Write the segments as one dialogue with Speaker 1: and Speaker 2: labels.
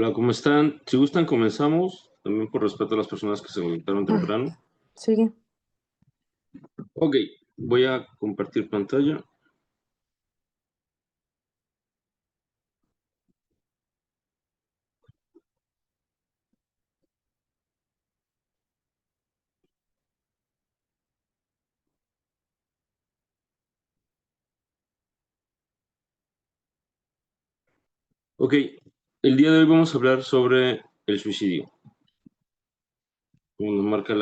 Speaker 1: Hola, ¿cómo están? Si gustan, comenzamos, también por respeto a las personas que se conectaron temprano.
Speaker 2: Sigue.
Speaker 1: Ok, voy a compartir pantalla. Ok, el día de hoy vamos a hablar sobre el suicidio, como nos marca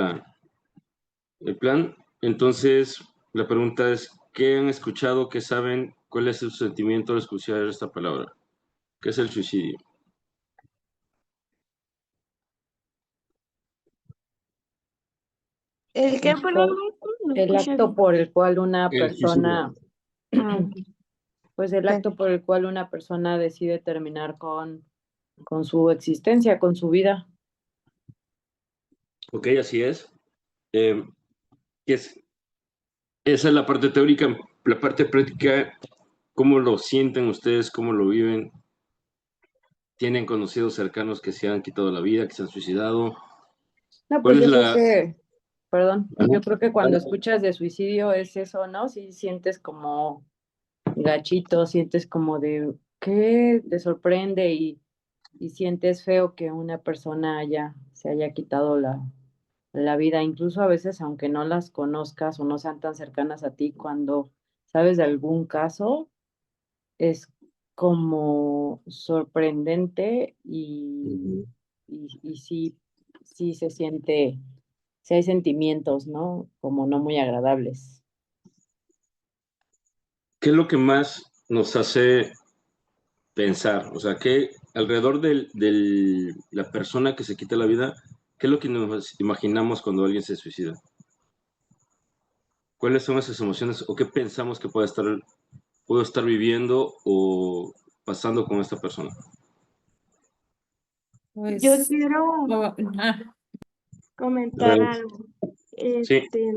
Speaker 1: el plan. Entonces, la pregunta es, ¿qué han escuchado? ¿Qué saben? ¿Cuál es su sentimiento al escuchar esta palabra? ¿Qué es el suicidio?
Speaker 2: El
Speaker 3: ¿El qué, perdón,
Speaker 2: acto,
Speaker 3: maestro? No
Speaker 2: el
Speaker 3: escuché
Speaker 2: acto
Speaker 3: bien.
Speaker 2: por el cual una
Speaker 1: El suicidio.
Speaker 2: persona,
Speaker 3: Ok.
Speaker 2: pues el acto por el cual una persona decide terminar con su existencia, con su vida.
Speaker 1: Ok, así es. Eh, ¿qué es? Esa es la parte teórica. La parte práctica, ¿cómo lo sienten ustedes? ¿Cómo lo viven? ¿Tienen conocidos cercanos que se han quitado la vida, que se han suicidado?
Speaker 2: No,
Speaker 1: ¿Cuál
Speaker 2: pues
Speaker 1: es
Speaker 2: yo creo
Speaker 1: la...?
Speaker 2: que, perdón,
Speaker 1: Ajá.
Speaker 2: yo creo que cuando escuchas de suicidio es eso, ¿no? Si sientes como gachito, sientes como de, ¿qué? Te sorprende y sientes feo que una persona se haya quitado la vida, incluso a veces aunque no las conozcas o no sean tan cercanas a ti, cuando sabes de algún caso, es como sorprendente
Speaker 1: Ujú.
Speaker 2: y sí, sí se siente, sí hay sentimientos, ¿no? Como no muy agradables.
Speaker 1: ¿Qué es lo que más nos hace pensar? O sea, ¿qué alrededor de la persona que se quita la vida, qué es lo que nos imaginamos cuando alguien se suicida? ¿Cuáles son esas emociones o qué pensamos que puedo estar viviendo o pasando con esta persona?
Speaker 3: Yo
Speaker 2: Pues,
Speaker 3: quiero
Speaker 2: oh, ah,
Speaker 1: A
Speaker 3: comentar
Speaker 1: ver,
Speaker 3: algo.
Speaker 1: sí.
Speaker 3: Este,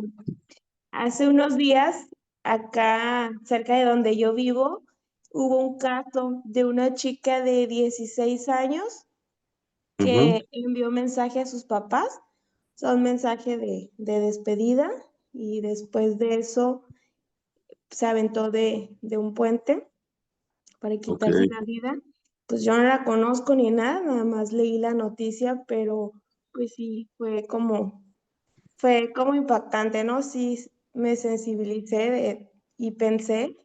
Speaker 3: hace unos días, acá cerca de donde yo vivo, hubo un caso de una chica de 16 años
Speaker 1: Ujú.
Speaker 3: que envió mensaje a sus papás, o sea, un mensaje de despedida, y después de eso se aventó de un puente para
Speaker 1: Ok.
Speaker 3: quitarse la vida. Pues yo no la conozco ni nada, nada más leí la noticia, pero pues sí, fue como impactante, ¿no? Sí, me sensibilicé y pensé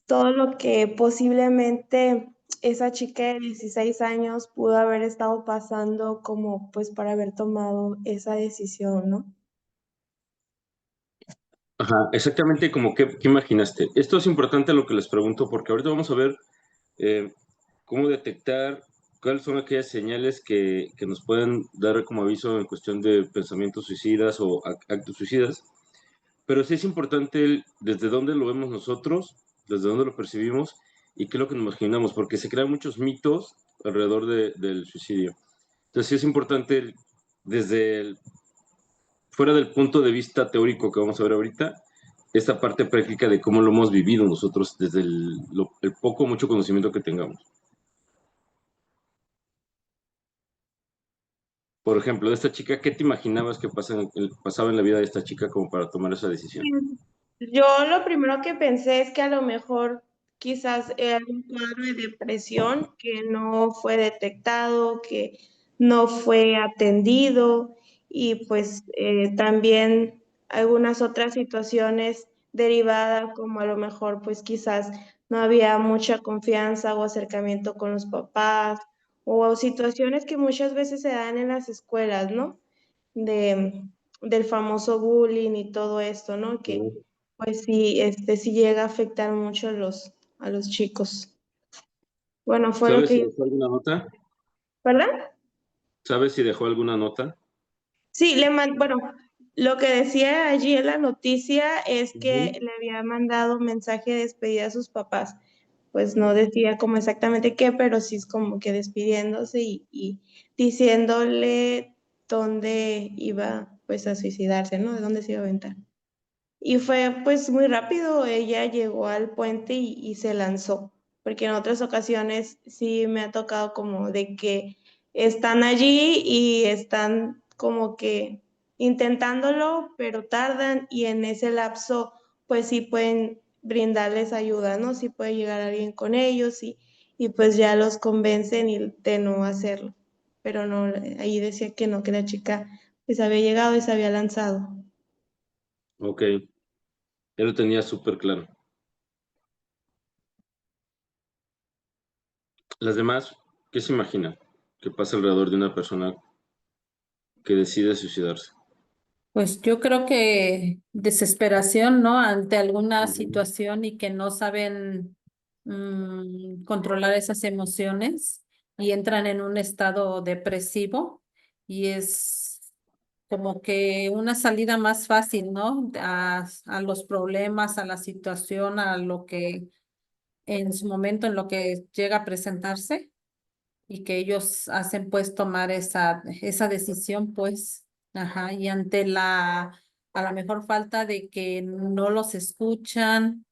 Speaker 3: todo lo que posiblemente esa chica de 16 años pudo haber estado pasando como pues para haber tomado esa decisión, ¿no?
Speaker 1: Ajá, exactamente como qué imaginaste. Esto es importante lo que les pregunto porque ahorita vamos a ver eh, cómo detectar cuáles son aquellas señales que nos pueden dar como aviso en cuestión de pensamientos suicidas o actos suicidas. Pero sí es importante desde dónde lo vemos nosotros, desde dónde lo percibimos y qué es lo que nos imaginamos, porque se crean muchos mitos alrededor del suicidio. Entonces sí es importante desde fuera del punto de vista teórico que vamos a ver ahorita, esta parte práctica de cómo lo hemos vivido nosotros desde el poco o mucho conocimiento que tengamos. Por ejemplo, de esta chica, ¿qué te imaginabas que pasaba en la vida de esta chica como para tomar esa decisión?
Speaker 3: Yo lo primero que pensé es que a lo mejor quizás era un cuadro de depresión que no fue detectado, que no fue atendido y pues también algunas otras situaciones derivadas como a lo mejor pues quizás no había mucha confianza o acercamiento con los papás o situaciones que muchas veces se dan en las escuelas, ¿no? De, del famoso bullying y todo esto, ¿no? Que
Speaker 1: Sí.
Speaker 3: pues sí, sí llega a afectar mucho a los chicos. Bueno, fue lo
Speaker 1: ¿Sabes si
Speaker 3: que yo,
Speaker 1: dejó alguna nota?
Speaker 3: ¿verdad?
Speaker 1: ¿Sabes si dejó alguna nota?
Speaker 3: Sí, bueno, lo que decía allí en la noticia es que
Speaker 1: Ujú.
Speaker 3: le había mandado mensaje de despedida a sus papás. Pues no decía como exactamente qué, pero sí es como que despidiéndose y diciéndole dónde iba pues a suicidarse, ¿no? De dónde se iba a aventar. Y fue pues muy rápido, ella llegó al puente y se lanzó. porque en otras ocasiones sí me ha tocado como de que están allí y están como que intentándolo, pero tardan y en ese lapso pues sí pueden brindarles ayuda, ¿no? Sí puede llegar alguien con ellos y pues ya los convencen de no hacerlo. Pero no, ahí decía que no, que la chica pues había llegado y se había lanzado.
Speaker 1: Ok, ya lo tenía súper claro. Las demás, ¿qué se imaginan que pasa alrededor de una persona que decide suicidarse?
Speaker 4: Pues yo creo que desesperación, ¿no? Ante alguna
Speaker 1: Ujú.
Speaker 4: situación y que no saben controlar esas emociones y entran en un estado depresivo y es como que una salida más fácil, ¿no? A los problemas, a la situación, a lo que en su momento en lo que llega a presentarse y que ellos hacen pues tomar esa decisión pues, ajá, y ante a la mejor falta de que no los escuchan,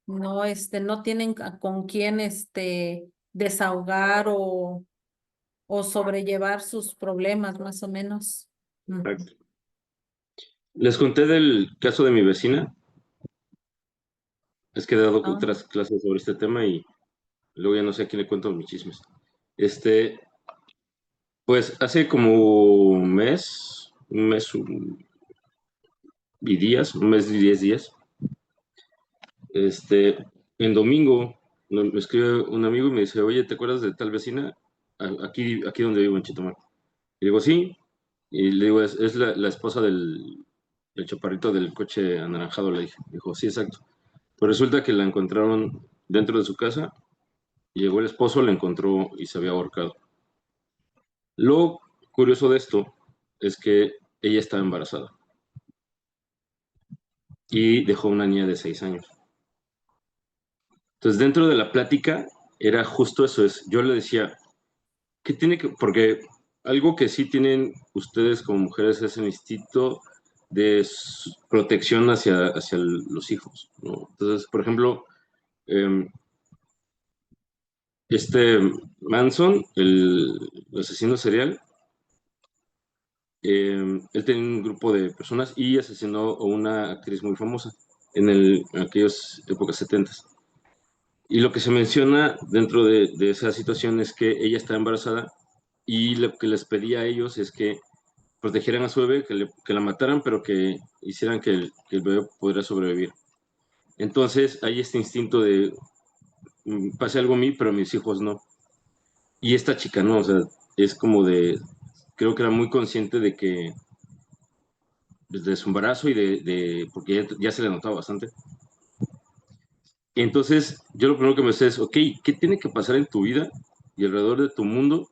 Speaker 4: no, no tienen con quién, desahogar o sobrellevar sus problemas más o menos.
Speaker 1: Exacto. Les conté del caso de mi vecina, es que he dado
Speaker 4: Ah,
Speaker 1: otras clases sobre este tema y luego ya no sé a quién le cuento mis chismes. Pues hace como un mes y días, un mes y 10 días, en domingo me escribe un amigo y me dice, oye, ¿te acuerdas de tal vecina? Aquí donde vivo en Chetumal. Y digo, sí. Y le digo, es la esposa del chaparrito del coche anaranjado, le dije. Dijo, sí, exacto. Pues resulta que la encontraron dentro de su casa, y llegó el esposo, la encontró y se había ahorcado. Lo curioso de esto es que ella estaba embarazada y dejó una niña de 6 años. Entonces, dentro de la plática era justo eso, yo le decía, ¿qué tiene que...? Porque algo que sí tienen ustedes como mujeres es el instinto de protección hacia los hijos, ¿no? Entonces, por ejemplo, eh, este Manson, el asesino serial, él tenía un grupo de personas y asesinó a una actriz muy famosa en aquellas épocas 70. Y lo que se menciona dentro de esa situación es que ella está embarazada y lo que les pedía a ellos es que protegieran a su bebé, que la mataran, pero que hicieran que el bebé pudiera sobrevivir. Entonces hay este instinto de, pase algo a mí, pero a mis hijos no. Y esta chica no, o sea, es como creo que era muy consciente de que desde su embarazo y porque ya se le notaba bastante. Y entonces yo lo primero que me sé es, ok, ¿qué tiene que pasar en tu vida y alrededor de tu mundo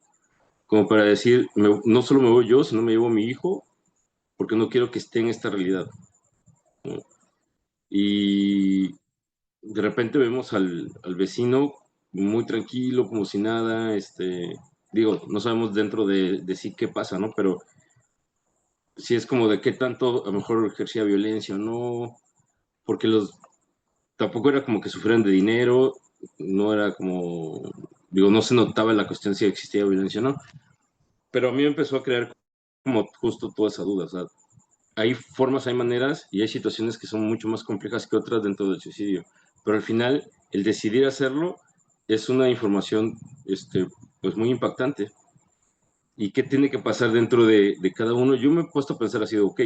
Speaker 1: como para decir, no solo me voy yo, sino me llevo a mi hijo, porque no quiero que esté en esta realidad, ¿no? Y de repente vemos al vecino muy tranquilo, como si nada, digo, no sabemos dentro de sí qué pasa, ¿no? Pero sí es como de qué tanto a lo mejor ejercía violencia o no, porque tampoco era como que sufrieran de dinero, no era como, digo, no se notaba la cuestión si existía violencia o no, pero a mí me empezó a crear como justo toda esa duda, o sea, hay formas, hay maneras y hay situaciones que son mucho más complejas que otras dentro del suicidio. Pero al final, el decidir hacerlo es una información, pues muy impactante. ¿Y qué tiene que pasar dentro de cada uno? Yo me he puesto a pensar así, ok,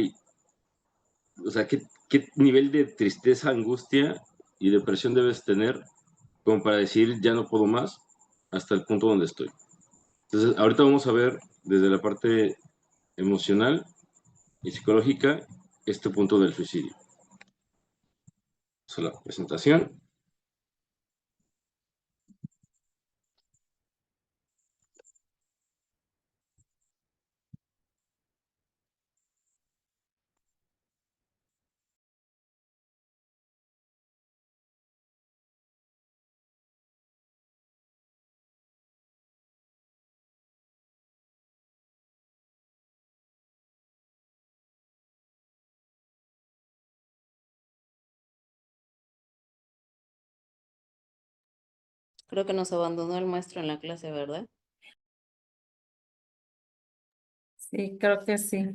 Speaker 1: o sea, ¿qué nivel de tristeza, angustia y depresión debes tener como para decir ya no puedo más hasta el punto donde estoy? Entonces, ahorita vamos a ver desde la parte emocional y psicológica este punto del suicidio. La presentación.
Speaker 5: Creo que nos abandonó el maestro en la clase, ¿verdad?
Speaker 4: Sí, creo que sí.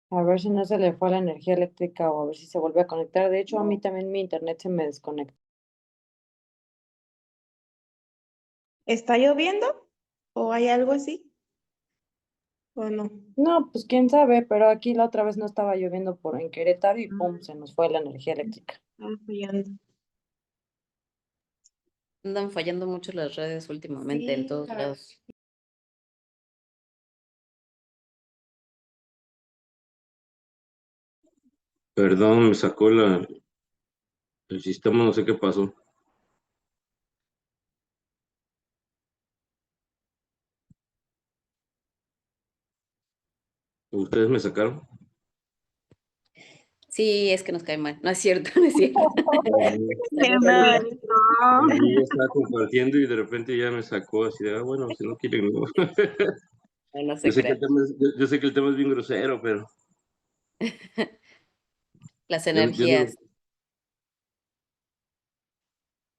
Speaker 2: A ver si no se le fue la energía eléctrica o a ver si se vuelve a conectar. De hecho, a mí también mi internet se me desconecta.
Speaker 3: ¿Está lloviendo? ¿O hay algo así? ¿O no?
Speaker 2: No, pues quién sabe, pero aquí la otra vez no estaba lloviendo en Querétaro y pum, se nos fue la energía eléctrica.
Speaker 3: Estaba fallando.
Speaker 5: Andan fallando mucho las redes últimamente en
Speaker 3: Sí,
Speaker 5: todos lados.
Speaker 1: Perdón, me sacó el sistema, no sé qué pasó. ¿Ustedes me sacaron?
Speaker 5: Sí, es que nos cae mal. No es cierto, no es cierto.
Speaker 3: Qué
Speaker 5: Saludos.
Speaker 3: bonito.
Speaker 1: Y estaba compartiendo y de repente ya me sacó así de, bueno, si no quieren, no.
Speaker 5: No, no
Speaker 1: Yo
Speaker 5: se
Speaker 1: sé que
Speaker 5: crean.
Speaker 1: el tema es, yo sé que el tema es bien grosero, pero
Speaker 5: Las
Speaker 1: yo no.
Speaker 5: energías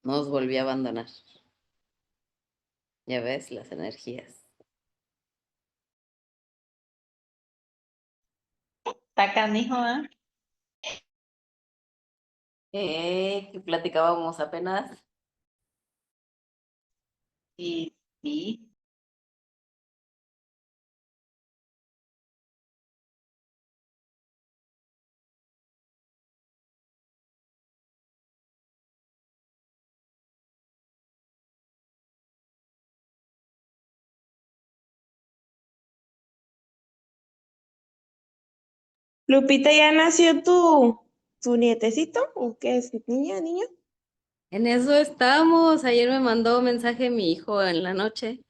Speaker 5: nos volvió a abandonar. Ya ves, las energías.
Speaker 6: Está canijo, ¿eh?
Speaker 5: Que platicábamos apenas.
Speaker 6: Y sí.
Speaker 3: Lupita, ¿ya nació tu nietecito? ¿O qué es? ¿Niña, niño?
Speaker 5: En eso estamos. Ayer me mandó un mensaje mi hijo en la noche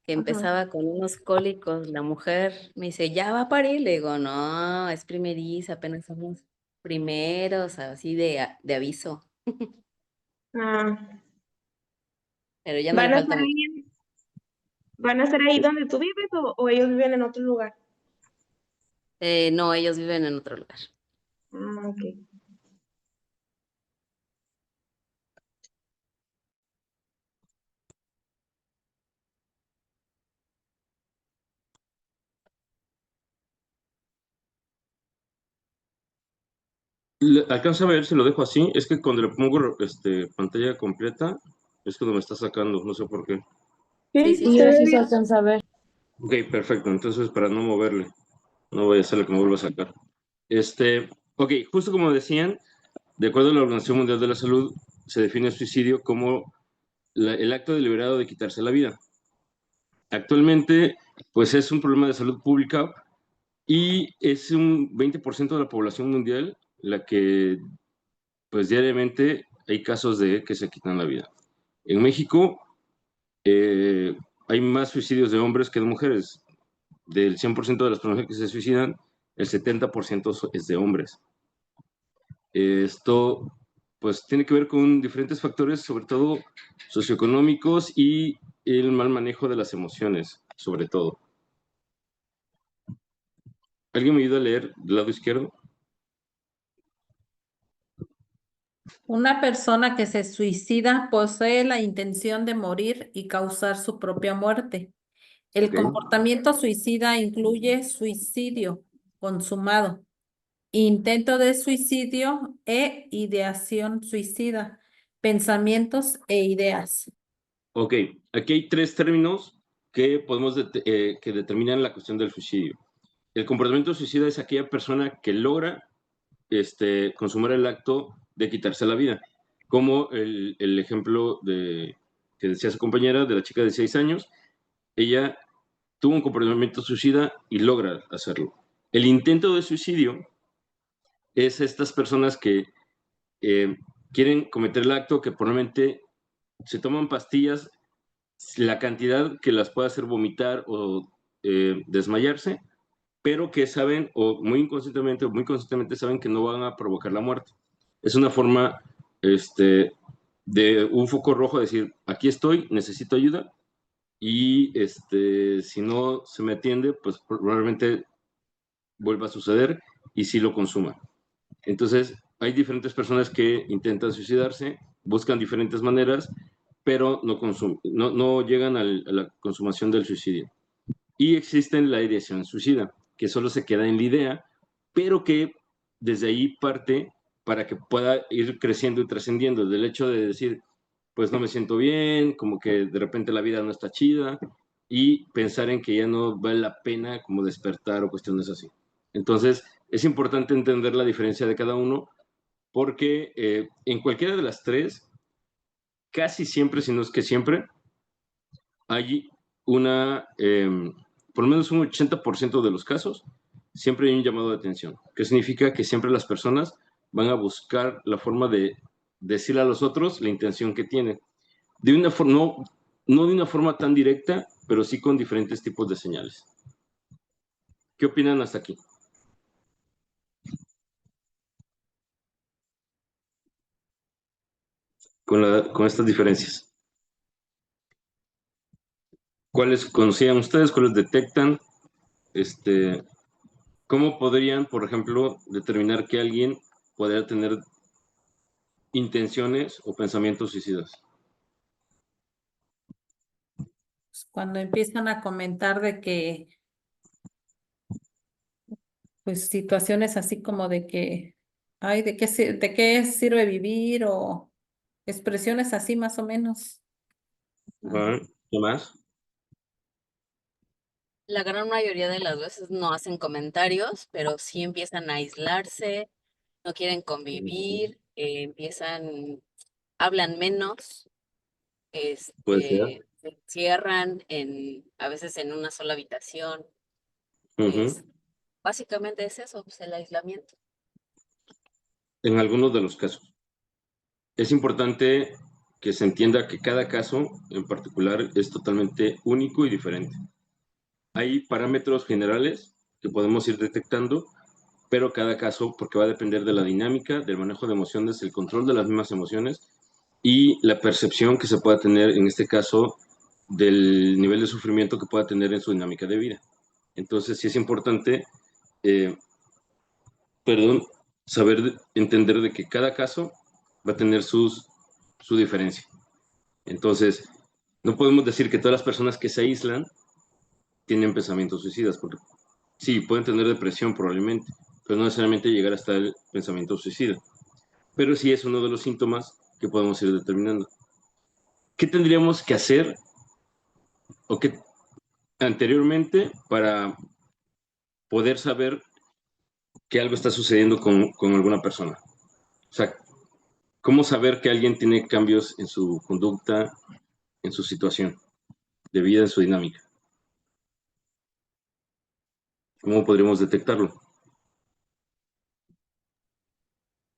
Speaker 5: que
Speaker 3: Ajá.
Speaker 5: empezaba con unos cólicos. La mujer me dice, ¿ya va a parir? Le digo, no, es primeriza, apenas somos primeros, así de aviso.
Speaker 3: Ah,
Speaker 5: Pero ya no le
Speaker 3: ¿van a
Speaker 5: falta
Speaker 3: estar
Speaker 5: mucho.
Speaker 3: ahí, van a estar ahí donde tú vives o ellos viven en otro lugar?
Speaker 5: No, ellos viven en otro lugar.
Speaker 3: Ah, ok.
Speaker 1: Alcanza a ver si lo dejo así. Es que cuando le pongo pantalla completa, es cuando me está sacando, no sé por qué.
Speaker 5: Sí,
Speaker 3: Sí,
Speaker 5: sí,
Speaker 2: Sí,
Speaker 3: se
Speaker 5: se ve.
Speaker 3: ve
Speaker 2: así se
Speaker 3: bien.
Speaker 2: alcanza a ver.
Speaker 1: Ok, perfecto. Entonces, para no moverle, no voy a hacerle que me vuelva a sacar. Ok, justo como decían, de acuerdo a la Organización Mundial de la Salud, se define el suicidio como el acto deliberado de quitarse la vida. Actualmente, pues es un problema de salud pública y es un 20% de la población mundial la que, pues diariamente hay casos de que se quitan la vida. En México hay más suicidios de hombres que de mujeres. Del 100% de las personas que se suicidan, el 70% es de hombres. Esto pues tiene que ver con diferentes factores, sobre todo socioeconómicos y el mal manejo de las emociones, sobre todo. ¿Alguien me ayuda a leer del lado izquierdo?
Speaker 4: Una persona que se suicida posee la intención de morir y causar su propia muerte. El
Speaker 1: Ok.
Speaker 4: comportamiento suicida incluye suicidio consumado, intento de suicidio e ideación suicida, pensamientos e ideas.
Speaker 1: Ok, aquí hay tres términos que podemos que determinan la cuestión del suicidio. El comportamiento suicida es aquella persona que logra consumar el acto de quitarse la vida, como el ejemplo que decía su compañera de la chica de 6 años. Ella tuvo un comportamiento suicida y logra hacerlo. El intento de suicidio es estas personas que eh, quieren cometer el acto, que probablemente se toman pastillas, la cantidad que las puede hacer vomitar o desmayarse, pero que saben, o muy conscientemente saben que no van a provocar la muerte. Es una forma de un foco rojo, decir, aquí estoy, necesito ayuda, y si no se me atiende, pues probablemente vuelva a suceder y sí lo consuma. Entonces, hay diferentes personas que intentan suicidarse, buscan diferentes maneras, pero no llegan a la consumación del suicidio. Y existe la ideación suicida, que solo se queda en la idea, pero que desde ahí parte para que pueda ir creciendo y trascendiendo, del hecho de decir, pues no me siento bien, como que de repente la vida no está chida, y pensar en que ya no vale la pena como despertar o cuestiones así. Entonces, es importante entender la diferencia de cada uno, porque en cualquiera de las tres, casi siempre, si no es que siempre, hay por lo menos un 80% de los casos, siempre hay un llamado de atención, que significa que siempre las personas van a buscar la forma de decirle a los otros la intención que tienen. De una forma, no de una forma tan directa, pero sí con diferentes tipos de señales. ¿Qué opinan hasta aquí? Con estas diferencias. ¿Cuáles conocían ustedes? ¿Cuáles detectan? ¿Cómo podrían, por ejemplo, determinar que alguien podría tener intenciones o pensamientos suicidas?
Speaker 4: Cuando empiezan a comentar de que, pues, situaciones así como de que, ay, de qué sirve vivir o expresiones así más o menos.
Speaker 1: Ajá. ¿Qué más?
Speaker 5: La gran mayoría de las veces no hacen comentarios, pero sí empiezan a aislarse, no quieren convivir, hablan menos,
Speaker 1: Puede ser.
Speaker 5: se encierran a veces en una sola habitación.
Speaker 1: Ujú.
Speaker 5: Básicamente es eso, pues el aislamiento.
Speaker 1: En algunos de los casos. Es importante que se entienda que cada caso en particular es totalmente único y diferente. Hay parámetros generales que podemos ir detectando, pero cada caso, porque va a depender de la dinámica, del manejo de emociones, el control de las mismas emociones y la percepción que se pueda tener, en este caso, del nivel de sufrimiento que pueda tener en su dinámica de vida. Entonces, sí es importante, eh, entender de que cada caso va a tener su diferencia. Entonces, no podemos decir que todas las personas que se aíslan tienen pensamientos suicidas, porque sí, pueden tener depresión probablemente, pero no necesariamente llegar hasta el pensamiento suicida. Pero sí es uno de los síntomas que podemos ir determinando. ¿Qué tendríamos que hacer o qué anteriormente para poder saber que algo está sucediendo con alguna persona? O sea, ¿cómo saber que alguien tiene cambios en su conducta, en su situación de vida, en su dinámica? ¿Cómo podríamos detectarlo?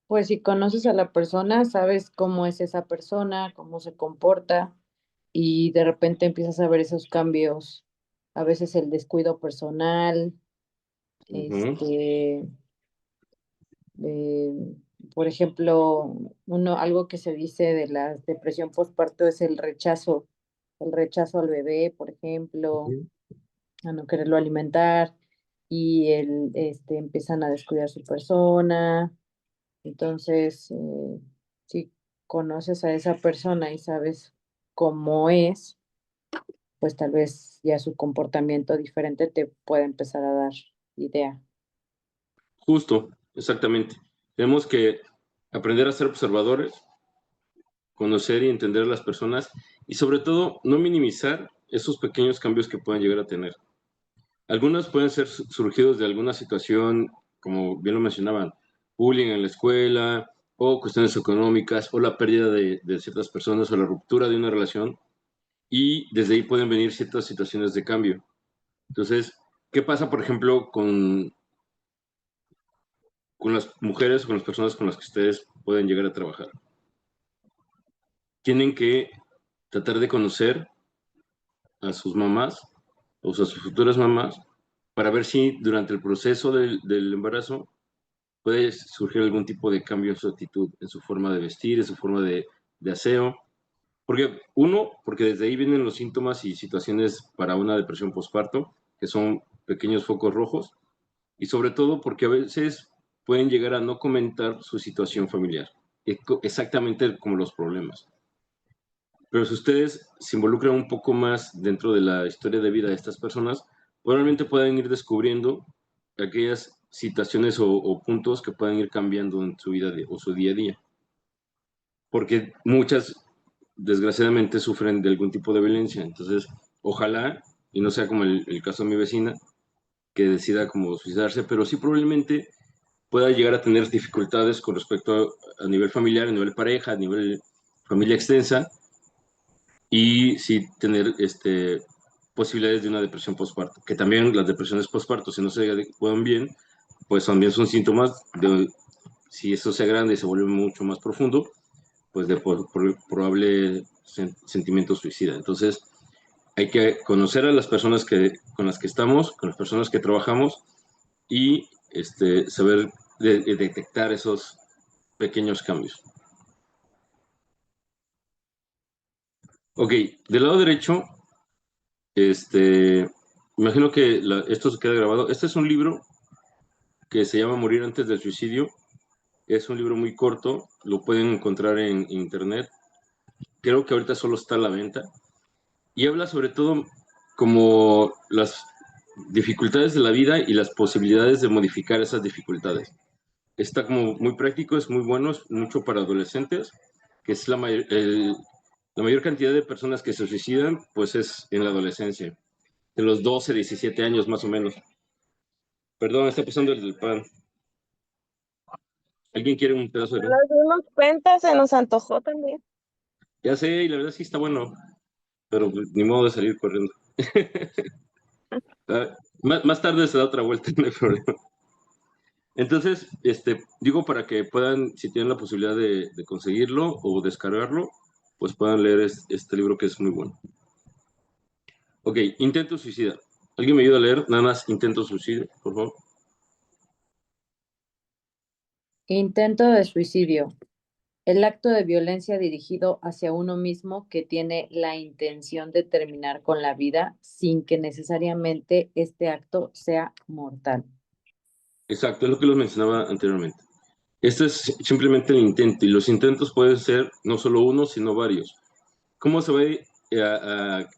Speaker 2: Pues si conoces a la persona, sabes cómo es esa persona, cómo se comporta y de repente empiezas a ver esos cambios, a veces el descuido personal,
Speaker 1: Ujú.
Speaker 2: este, eh, por ejemplo, algo que se dice de la depresión postparto es el rechazo al bebé, por ejemplo, a no quererlo alimentar y empiezan a descuidar su persona. Entonces, si conoces a esa persona y sabes cómo es, pues tal vez ya su comportamiento diferente te puede empezar a dar idea.
Speaker 1: Justo, exactamente. Tenemos que aprender a ser observadores, conocer y entender a las personas y sobre todo no minimizar esos pequeños cambios que pueden llegar a tener. Algunos pueden ser surgidos de alguna situación, como bien lo mencionaban, bullying en la escuela o cuestiones económicas o la pérdida de ciertas personas o la ruptura de una relación y desde ahí pueden venir ciertas situaciones de cambio. Entonces, ¿qué pasa, por ejemplo, con las mujeres o con las personas con las que ustedes pueden llegar a trabajar? Tienen que tratar de conocer a sus mamás o a sus futuras mamás para ver si durante el proceso del embarazo puede surgir algún tipo de cambio en su actitud, en su forma de vestir, en su forma de aseo, Porque desde ahí vienen los síntomas y situaciones para una depresión postparto, que son pequeños focos rojos, y sobre todo porque a veces pueden llegar a no comentar su situación familiar, exactamente como los problemas. Pero si ustedes se involucran un poco más dentro de la historia de vida de estas personas, probablemente puedan ir descubriendo aquellas situaciones o puntos que puedan ir cambiando en su vida o su día a día. Porque muchas, desgraciadamente, sufren de algún tipo de violencia. Entonces, ojalá, y no sea como el caso de mi vecina, que decida como suicidarse, pero sí probablemente pueda llegar a tener dificultades con respecto a nivel familiar, a nivel pareja, a nivel familia extensa, y sí tener posibilidades de una depresión postparto, que también las depresiones postparto, si no se adecuan bien, pues también son síntomas de, si eso se agranda y se vuelve mucho más profundo, pues de probable sentimiento suicida. Entonces, hay que conocer a las personas con las que estamos, con las personas que trabajamos y saber detectar esos pequeños cambios. Ok, del lado derecho, imagino que esto se queda grabado. Este es un libro que se llama Morir antes del suicidio. Es un libro muy corto, lo pueden encontrar en internet. Creo que ahorita solo está a la venta. Y habla sobre todo como las dificultades de la vida y las posibilidades de modificar esas dificultades. Está como muy práctico, es muy bueno, es mucho para adolescentes, que es la mayor cantidad de personas que se suicidan, pues es en la adolescencia, de los 12, 17 años más o menos. Perdón, está pasando el del pan. ¿Alguien quiere un pedazo de pan?
Speaker 3: Nos dimos cuenta, se nos antojó también.
Speaker 1: Ya sé, y la verdad sí está bueno, pero pues, ni modo de salir corriendo. Más tarde se da otra vuelta, no hay problema. Entonces, digo para que puedan, si tienen la posibilidad de conseguirlo o descargarlo, pues puedan leer este libro que es muy bueno. Ok, intento suicida. ¿Alguien me ayuda a leer? Nada más intento suicida, por favor.
Speaker 2: Intento de suicidio. El acto de violencia dirigido hacia uno mismo que tiene la intención de terminar con la vida sin que necesariamente este acto sea mortal.
Speaker 1: Exacto, es lo que los mencionaba anteriormente. Este es simplemente el intento, y los intentos pueden ser no solo uno, sino varios. ¿Cómo se va a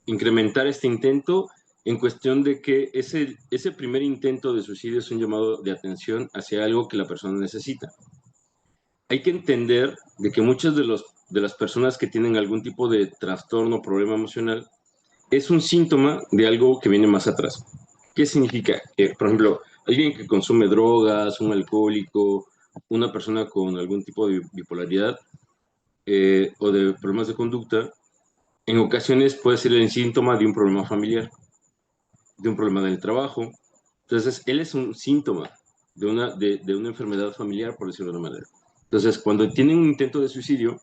Speaker 1: incrementar este intento? En cuestión de que ese primer intento de suicidio es un llamado de atención hacia algo que la persona necesita. Hay que entender de que muchas de las personas que tienen algún tipo de trastorno o problema emocional es un síntoma de algo que viene más atrás. ¿Qué significa? Por ejemplo, alguien que consume drogas, un alcohólico, una persona con algún tipo de bipolaridad o de problemas de conducta, en ocasiones puede ser el síntoma de un problema familiar, de un problema del trabajo. Entonces, él es un síntoma de una enfermedad familiar, por decirlo de una manera. Entonces, cuando tiene un intento de suicidio,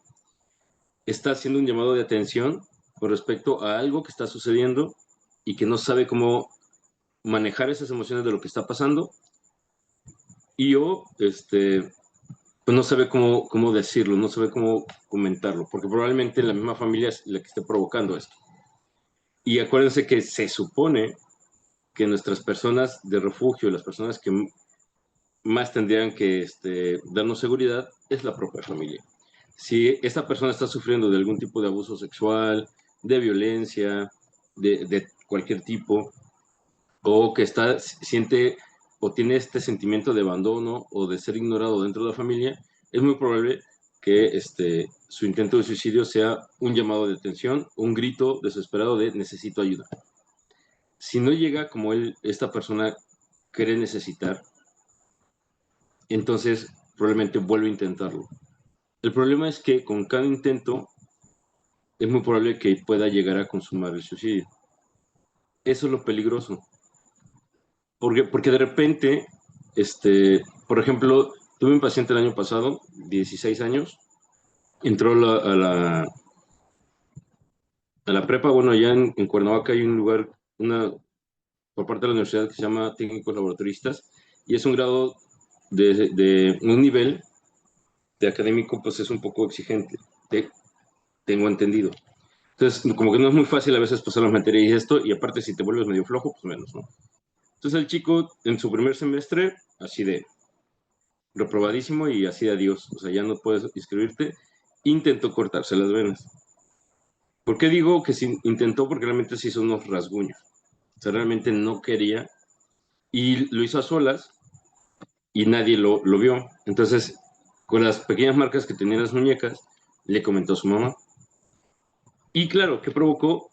Speaker 1: está haciendo un llamado de atención con respecto a algo que está sucediendo y que no sabe cómo manejar esas emociones de lo que está pasando y pues no sabe cómo decirlo, no sabe cómo comentarlo, porque probablemente la misma familia es la que esté provocando esto. Y acuérdense que se supone que nuestras personas de refugio, las personas que más tendrían que darnos seguridad, es la propia familia. Si esta persona está sufriendo de algún tipo de abuso sexual, de violencia, de cualquier tipo, o que siente o tiene este sentimiento de abandono o de ser ignorado dentro de la familia, es muy probable que su intento de suicidio sea un llamado de atención, un grito desesperado de necesito ayuda. Si no llega como esta persona cree necesitar, entonces probablemente vuelve a intentarlo. El problema es que con cada intento es muy probable que pueda llegar a consumar el suicidio. Eso es lo peligroso. Porque de repente, por ejemplo, tuve un paciente el año pasado, 16 años, entró a la prepa, bueno, allá en Cuernavaca hay un lugar, por parte de la universidad que se llama Técnicos Laboratoristas, y es un grado de un nivel de académico, pues es un poco exigente. tengo entendido. Entonces, como que no es muy fácil a veces pasar las materias y esto, y aparte si te vuelves medio flojo, pues menos, ¿no? Entonces el chico en su primer semestre, así de reprobadísimo y así de adiós, o sea, ya no puedes inscribirte, intentó cortarse las venas. ¿Por qué digo que sí intentó? Porque realmente se hizo unos rasguños. O sea, realmente no quería y lo hizo a solas y nadie lo vio. Entonces, con las pequeñas marcas que tenía en las muñecas, le comentó a su mamá. Y claro, ¿qué provocó?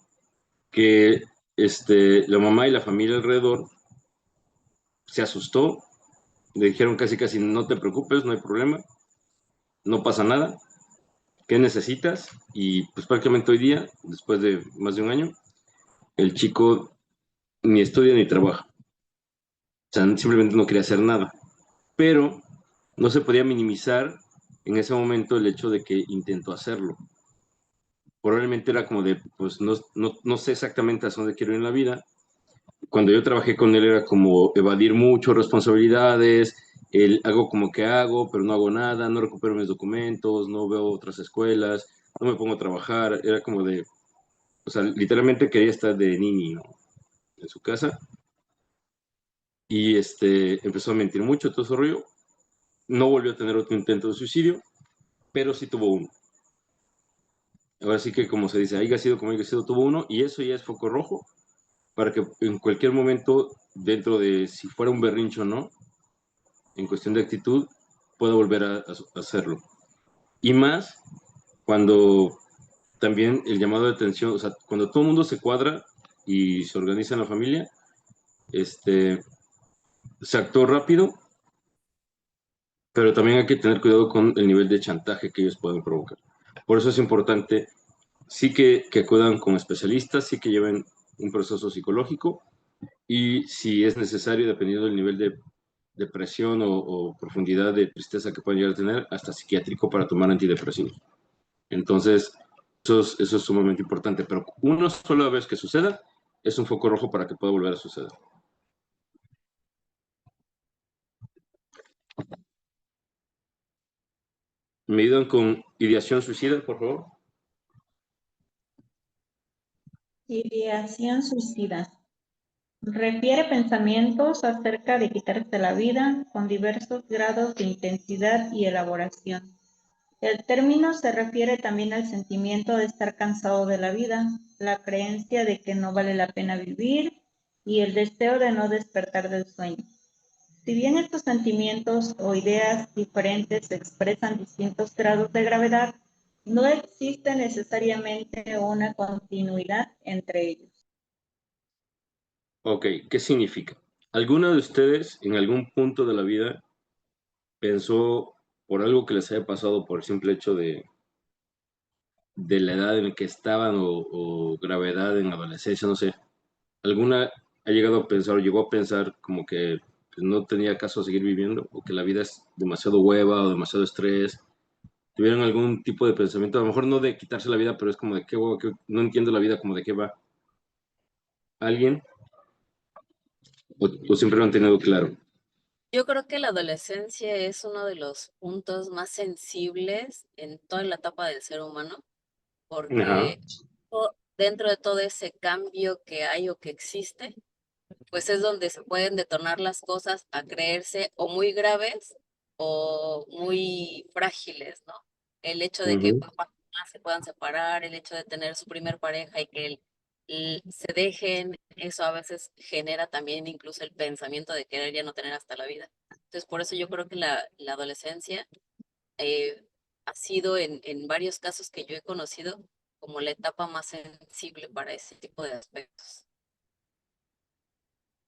Speaker 1: Que la mamá y la familia alrededor se asustó, le dijeron casi casi no te preocupes, no hay problema, no pasa nada, ¿qué necesitas? Y pues prácticamente hoy día, después de más de un año, el chico ni estudia ni trabaja. O sea, simplemente no quería hacer nada. Pero no se podía minimizar en ese momento el hecho de que intentó hacerlo. Probablemente era como de, pues no sé exactamente a dónde quiero ir en la vida. Cuando yo trabajé con él era como evadir mucho responsabilidades, hago como que hago, pero no hago nada, no recupero mis documentos, no veo otras escuelas, no me pongo a trabajar, era como de, o sea, literalmente quería estar de niño en su casa y empezó a mentir mucho, todo ese rollo, no volvió a tener otro intento de suicidio, pero sí tuvo uno. Ahora sí que como se dice, haya sido como haya sido, tuvo uno y eso ya es foco rojo para que en cualquier momento, dentro de si fuera un berrincho o no, en cuestión de actitud, pueda volver a hacerlo. Y más cuando también el llamado de atención, o sea, cuando todo el mundo se cuadra y se organiza en la familia, se actuó rápido, pero también hay que tener cuidado con el nivel de chantaje que ellos pueden provocar. Por eso es importante, sí que acudan con especialistas, sí que lleven un proceso psicológico y si es necesario, dependiendo del nivel de depresión o profundidad de tristeza que pueden llegar a tener, hasta psiquiátrico para tomar antidepresivos. Entonces, eso es sumamente importante, pero una sola vez que suceda, es un foco rojo para que pueda volver a suceder. ¿Me ayudan con ideación suicida, por favor?
Speaker 6: Ideación suicida. Refiere pensamientos acerca de quitarse la vida con diversos grados de intensidad y elaboración. El término se refiere también al sentimiento de estar cansado de la vida, la creencia de que no vale la pena vivir y el deseo de no despertar del sueño. Si bien estos sentimientos o ideas diferentes expresan distintos grados de gravedad, no existe necesariamente una continuidad entre ellos.
Speaker 1: Ok, ¿qué significa? ¿Alguna de ustedes en algún punto de la vida pensó por algo que les haya pasado por el simple hecho de la edad en la que estaban o gravedad en la adolescencia, no sé? ¿Alguna ha llegado a pensar o llegó a pensar como que pues, no tenía caso seguir viviendo o que la vida es demasiado hueva o demasiado estrés? ¿Tuvieron algún tipo de pensamiento? A lo mejor no de quitarse la vida, pero es como de qué hueva, no entiendo la vida, como de qué va. ¿Alguien? ¿O siempre lo han tenido claro?
Speaker 5: Yo creo que la adolescencia es uno de los puntos más sensibles en toda la etapa del ser humano,
Speaker 1: Ajá.
Speaker 5: porque dentro de todo ese cambio que hay o que existe, pues es donde se pueden detonar las cosas a creerse o muy graves o muy frágiles, ¿no? El hecho de que
Speaker 1: Ujú.
Speaker 5: papá y mamá se puedan separar, el hecho de tener su primer pareja y que se dejen, eso a veces genera también incluso el pensamiento de querer ya no tener hasta la vida. Entonces, por eso yo creo que la adolescencia eh, ha sido en varios casos que yo he conocido como la etapa más sensible para ese tipo de aspectos.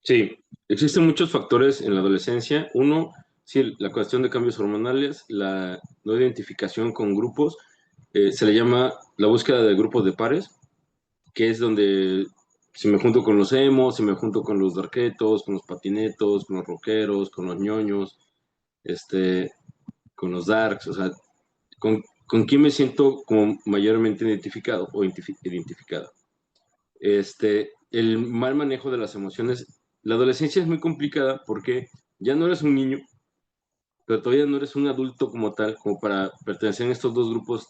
Speaker 1: Sí, existen muchos factores en la adolescencia. Uno, sí, la cuestión de cambios hormonales, la no identificación con grupos, se le llama la búsqueda de grupos de pares, que es donde si me junto con los emos, si me junto con los darketos, con los patinetos, con los rockeros, con los ñoños, con los darks, o sea, con quién me siento como mayormente identificado o identificada. El mal manejo de las emociones. La adolescencia es muy complicada porque ya no eres un niño, pero todavía no eres un adulto como tal, como para pertenecer a estos dos grupos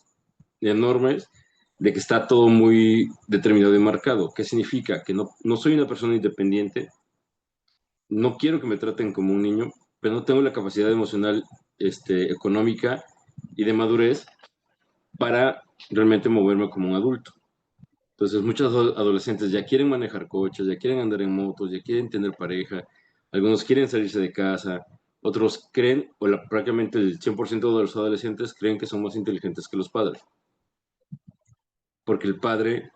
Speaker 1: enormes. de que está todo muy determinado y marcado. ¿Qué significa? Que no soy una persona independiente, no quiero que me traten como un niño, pero no tengo la capacidad emocional, económica y de madurez para realmente moverme como un adulto. Entonces, muchos adolescentes ya quieren manejar coches, ya quieren andar en motos, ya quieren tener pareja, algunos quieren salirse de casa, otros creen, prácticamente el 100% de los adolescentes creen que son más inteligentes que los padres, porque el padre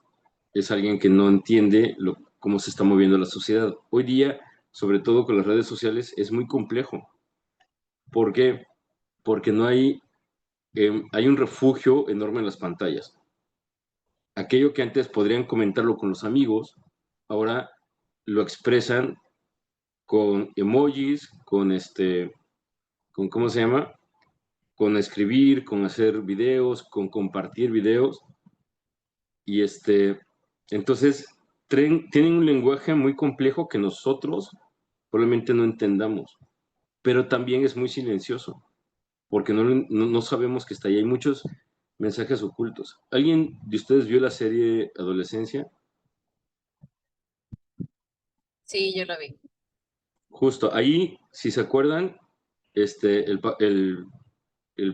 Speaker 1: es alguien que no entiende cómo se está moviendo la sociedad. Hoy día, sobre todo con las redes sociales, es muy complejo. ¿Por qué? Porque no hay un refugio enorme en las pantallas. Aquello que antes podrían comentarlo con los amigos, ahora lo expresan con emojis, con ¿cómo se llama? Con escribir, con hacer videos, con compartir videos. Y entonces tienen un lenguaje muy complejo que nosotros probablemente no entendamos, pero también es muy silencioso, porque no sabemos que está ahí. Hay muchos mensajes ocultos. ¿Alguien de ustedes vio la serie Adolescencia?
Speaker 5: Sí, yo la vi.
Speaker 1: Justo, ahí, si se acuerdan, el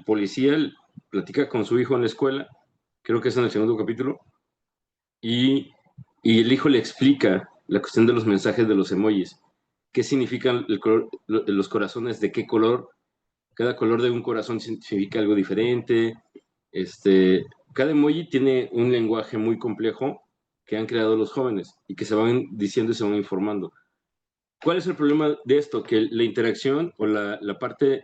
Speaker 1: policía platica con su hijo en la escuela, creo que es en el segundo capítulo, y, y el hijo le explica la cuestión de los mensajes de los emojis, qué significan los corazones, de qué color, cada color de un corazón significa algo diferente. Cada emoji tiene un lenguaje muy complejo que han creado los jóvenes y que se van diciendo y se van informando. ¿Cuál es el problema de esto? Que la interacción o la parte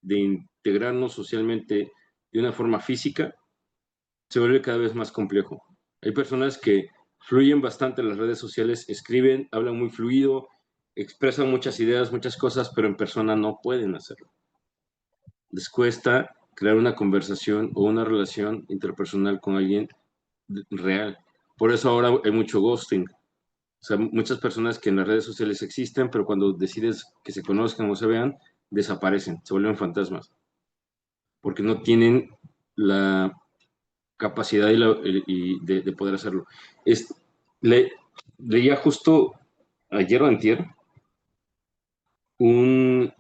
Speaker 1: de integrarnos socialmente de una forma física se vuelve cada vez más complejo. Hay personas que fluyen bastante en las redes sociales, escriben, hablan muy fluido, expresan muchas ideas, muchas cosas, pero en persona no pueden hacerlo. Les cuesta crear una conversación o una relación interpersonal con alguien real. Por eso ahora hay mucho ghosting. O sea, muchas personas que en las redes sociales existen, pero cuando decides que se conozcan o se vean, desaparecen, se vuelven fantasmas, porque no tienen la capacidad de poder hacerlo. Es, le, Leía justo ayer o antier un,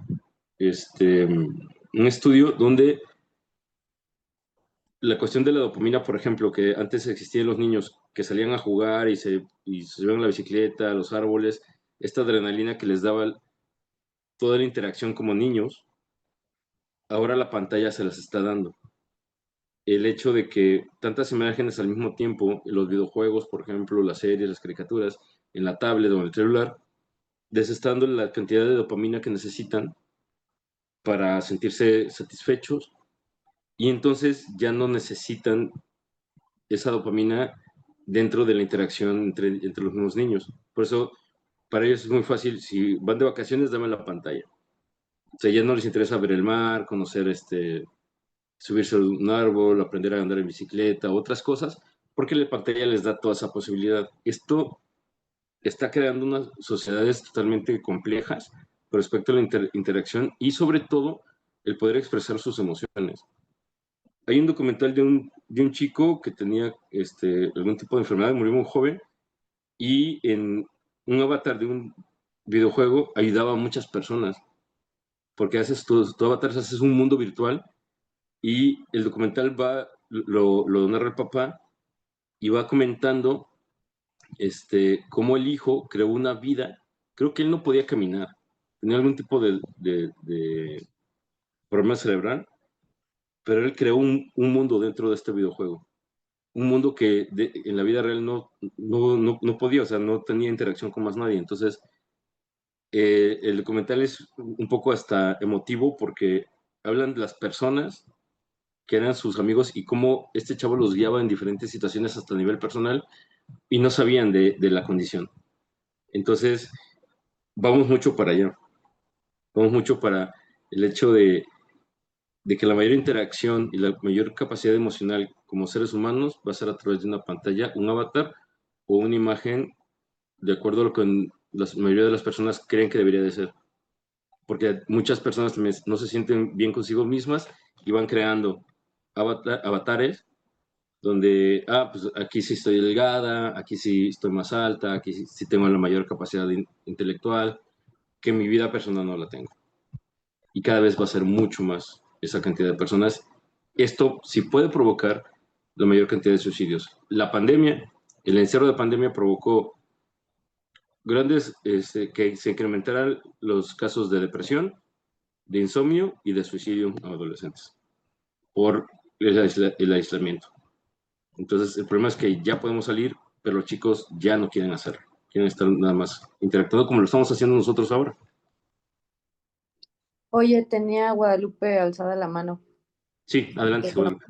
Speaker 1: un estudio donde la cuestión de la dopamina, por ejemplo, que antes existía en los niños que salían a jugar y se iban a la bicicleta, a los árboles, esta adrenalina que les daba toda la interacción como niños, ahora la pantalla se las está dando. El hecho de que tantas imágenes al mismo tiempo, en los videojuegos, por ejemplo, las series, las caricaturas, en la tablet o en el celular, les está dando la cantidad de dopamina que necesitan para sentirse satisfechos y entonces ya no necesitan esa dopamina dentro de la interacción entre los mismos niños. Por eso, para ellos es muy fácil, si van de vacaciones, dame la pantalla. O sea, ya no les interesa ver el mar, conocer subirse a un árbol, aprender a andar en bicicleta, otras cosas, porque la pantalla les da toda esa posibilidad. Esto está creando unas sociedades totalmente complejas con respecto a la interacción y sobre todo el poder expresar sus emociones. Hay un documental de un chico que tenía algún tipo de enfermedad, murió muy joven, y en un avatar de un videojuego ayudaba a muchas personas, porque haces tu avatar, haces un mundo virtual y el documental lo narra el papá y va comentando cómo el hijo creó una vida. Creo que él no podía caminar, tenía algún tipo de problema cerebral, pero él creó un mundo dentro de este videojuego. Un mundo que en la vida real no podía, o sea, no tenía interacción con más nadie. Entonces, el documental es un poco hasta emotivo porque hablan de las personas que eran sus amigos y cómo este chavo los guiaba en diferentes situaciones hasta a nivel personal y no sabían de la condición. Entonces, vamos mucho para allá. Vamos mucho para el hecho de que la mayor interacción y la mayor capacidad emocional como seres humanos va a ser a través de una pantalla, un avatar o una imagen de acuerdo a lo que la mayoría de las personas creen que debería de ser. Porque muchas personas también no se sienten bien consigo mismas y van creando avatares donde, pues aquí sí estoy delgada, aquí sí estoy más alta, aquí sí tengo la mayor capacidad intelectual, que en mi vida personal no la tengo. Y cada vez va a ser mucho más esa cantidad de personas. Esto sí puede provocar la mayor cantidad de suicidios. La pandemia, el encierro de pandemia provocó grandes, que se incrementaran los casos de depresión, de insomnio y de suicidio a adolescentes por el aislamiento. Entonces, el problema es que ya podemos salir, pero los chicos ya no quieren hacerlo. Quieren estar nada más interactuando como lo estamos haciendo nosotros ahora.
Speaker 2: Oye, tenía Guadalupe alzada la mano.
Speaker 1: Sí, adelante, Guadalupe.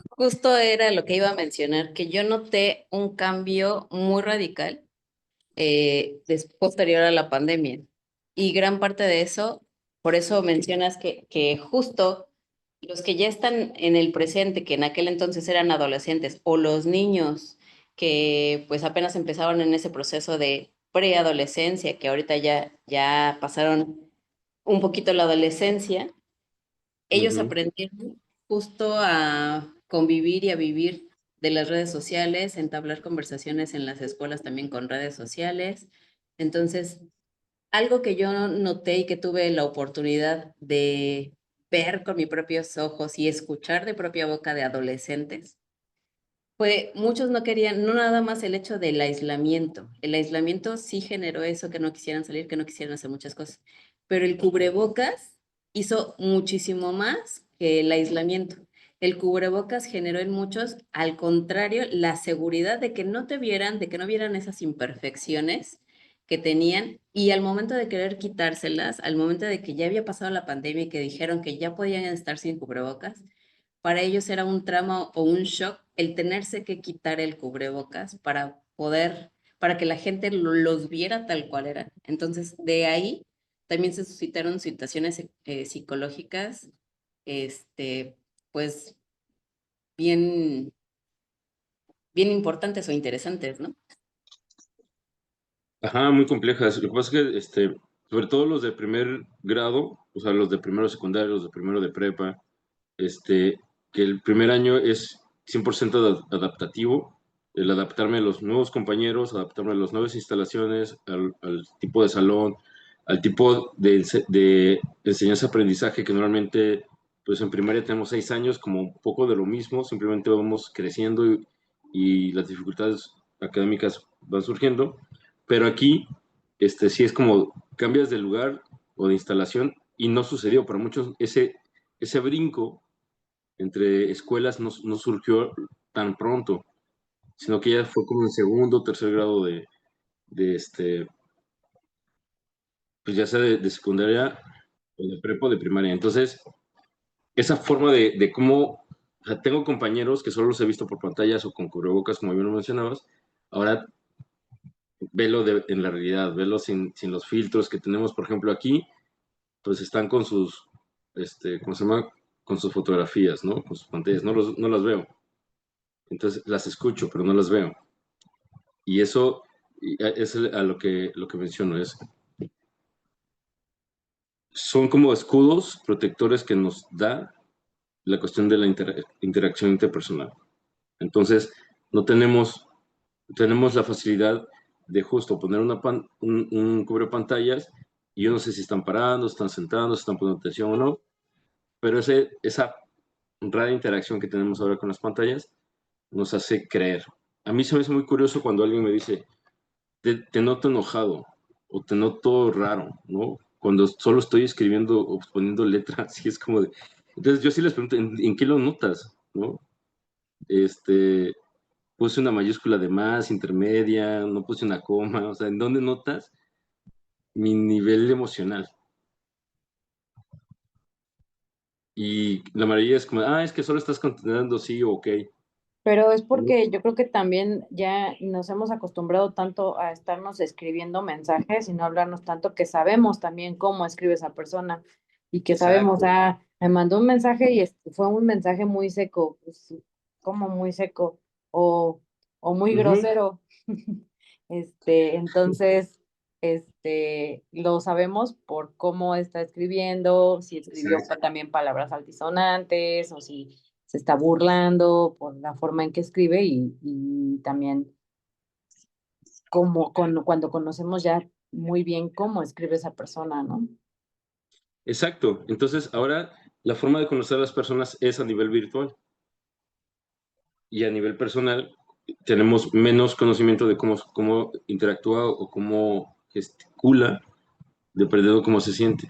Speaker 5: Justo era lo que iba a mencionar, que yo noté un cambio muy radical posterior a la pandemia. Y gran parte de eso, por eso mencionas que justo los que ya están en el presente, que en aquel entonces eran adolescentes, o los niños que pues apenas empezaron en ese proceso de preadolescencia, que ahorita ya pasaron un poquito la adolescencia, ellos aprendieron justo a convivir y a vivir de las redes sociales, entablar conversaciones en las escuelas también con redes sociales. Entonces, algo que yo noté y que tuve la oportunidad de ver con mis propios ojos y escuchar de propia boca de adolescentes, fue, muchos no querían, no nada más el hecho del aislamiento. El aislamiento sí generó eso, que no quisieran salir, que no quisieran hacer muchas cosas, pero el cubrebocas hizo muchísimo más que el aislamiento. El cubrebocas generó en muchos, al contrario, la seguridad de que no te vieran, de que no vieran esas imperfecciones que tenían, y al momento de querer quitárselas, al momento de que ya había pasado la pandemia y que dijeron que ya podían estar sin cubrebocas, para ellos era un trauma o un shock el tenerse que quitar el cubrebocas para poder, para que la gente los viera tal cual eran. Entonces, de ahí también se suscitaron situaciones psicológicas, pues bien, bien importantes o interesantes, ¿no?
Speaker 1: Ajá, muy complejas. Lo que pasa es que, sobre todo los de primer grado, o sea, los de primero secundario, los de primero de prepa, que el primer año es 100% adaptativo, el adaptarme a los nuevos compañeros, adaptarme a las nuevas instalaciones, al tipo de salón, al tipo de enseñanza-aprendizaje que normalmente, pues en primaria tenemos 6 años, como un poco de lo mismo, simplemente vamos creciendo y las dificultades académicas van surgiendo, pero aquí, sí es como cambias de lugar o de instalación y no sucedió. Para muchos ese brinco entre escuelas no surgió tan pronto, sino que ya fue como en segundo o tercer grado de pues ya sea de secundaria o de prepa o de primaria. Entonces, esa forma de cómo, o sea, tengo compañeros que solo los he visto por pantallas o con cubrebocas, como bien lo mencionabas, ahora velo en la realidad, velo sin los filtros que tenemos, por ejemplo, aquí, pues están con sus, ¿cómo se llama? Con sus fotografías, ¿no? Con sus pantallas, no las veo. Entonces las escucho, pero no las veo. Y eso es a lo que menciono, son como escudos protectores que nos da la cuestión de la interacción interpersonal. Entonces, no tenemos la facilidad de justo poner un cubre pantallas y yo no sé si están parando, están sentando, si están poniendo atención o no, pero esa rara interacción que tenemos ahora con las pantallas nos hace creer. A mí se me hace muy curioso cuando alguien me dice, te noto enojado o te noto raro, ¿no? Cuando solo estoy escribiendo o poniendo letras, y es como de... Entonces yo sí les pregunto, ¿en qué lo notas? ¿No? Puse una mayúscula de más, intermedia, no puse una coma, o sea, ¿en dónde notas mi nivel emocional? Y la mayoría es como, es que solo estás contestando sí o ok.
Speaker 2: Pero es porque yo creo que también ya nos hemos acostumbrado tanto a estarnos escribiendo mensajes y no hablarnos tanto que sabemos también cómo escribe esa persona y que sabemos,
Speaker 1: Exacto.
Speaker 2: me mandó un mensaje y fue un mensaje muy seco, pues, como muy seco o muy
Speaker 1: Ujú.
Speaker 2: grosero. Entonces, lo sabemos por cómo está escribiendo, si escribió
Speaker 1: Exacto.
Speaker 2: también palabras altisonantes o si se está burlando por la forma en que escribe y también cuando conocemos ya muy bien cómo escribe esa persona, ¿no?
Speaker 1: Exacto. Entonces, ahora la forma de conocer a las personas es a nivel virtual. Y a nivel personal tenemos menos conocimiento de cómo interactúa o cómo gesticula, dependiendo de cómo se siente.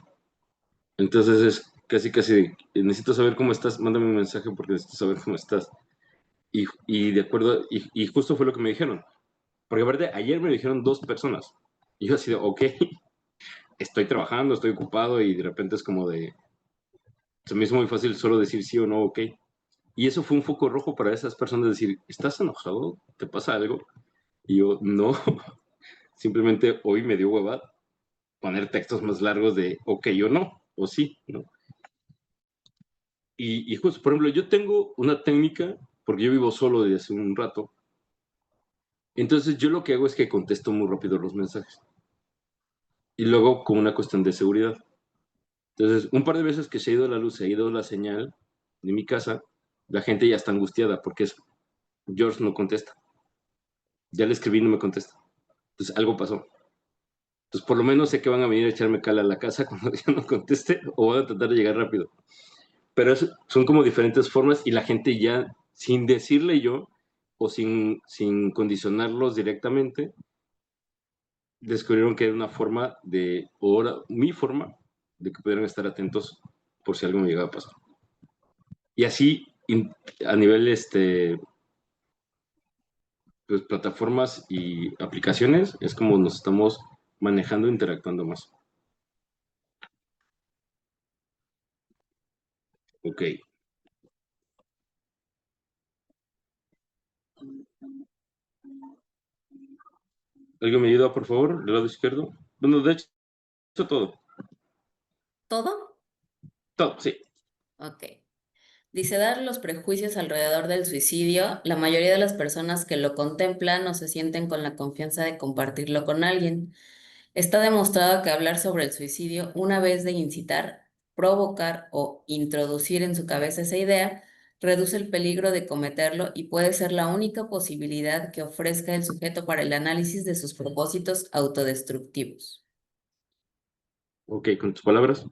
Speaker 1: Entonces es casi de, necesito saber cómo estás, mándame un mensaje porque necesito saber cómo estás. Y de acuerdo, y justo fue lo que me dijeron. Porque aparte, ayer me dijeron 2 personas. Y yo así de, ok, estoy trabajando, estoy ocupado y de repente es como de, se me hizo muy fácil solo decir sí o no, ok. Y eso fue un foco rojo para esas personas, decir, ¿estás enojado? ¿Te pasa algo? Y yo, no, simplemente hoy me dio hueva poner textos más largos de ok o no, o sí, ¿no? Y justo, por ejemplo, yo tengo una técnica, porque yo vivo solo desde hace un rato, entonces yo lo que hago es que contesto muy rápido los mensajes. Y luego con una cuestión de seguridad. Entonces, un par de veces que se ha ido la luz, se ha ido la señal de mi casa, la gente ya está angustiada porque es, George no contesta. Ya le escribí y no me contesta. Entonces, algo pasó. Entonces, por lo menos sé que van a venir a echarme cal a la casa cuando ya no conteste o van a tratar de llegar rápido. Pero son como diferentes formas y la gente ya, sin decirle yo o sin condicionarlos directamente, descubrieron que era una forma de, o era mi forma, de que pudieran estar atentos por si algo me llegaba a pasar. Y así, a nivel, pues, plataformas y aplicaciones, es como nos estamos manejando, interactuando más. Ok. ¿Alguien me ayuda, por favor, del lado izquierdo? Bueno, de hecho, todo.
Speaker 5: ¿Todo?
Speaker 1: Todo, sí.
Speaker 5: Ok. Dice, dar los prejuicios alrededor del suicidio, la mayoría de las personas que lo contemplan no se sienten con la confianza de compartirlo con alguien. Está demostrado que hablar sobre el suicidio, una vez de incitar, provocar o introducir en su cabeza esa idea, reduce el peligro de cometerlo y puede ser la única posibilidad que ofrezca el sujeto para el análisis de sus propósitos autodestructivos.
Speaker 1: Ok, con tus palabras.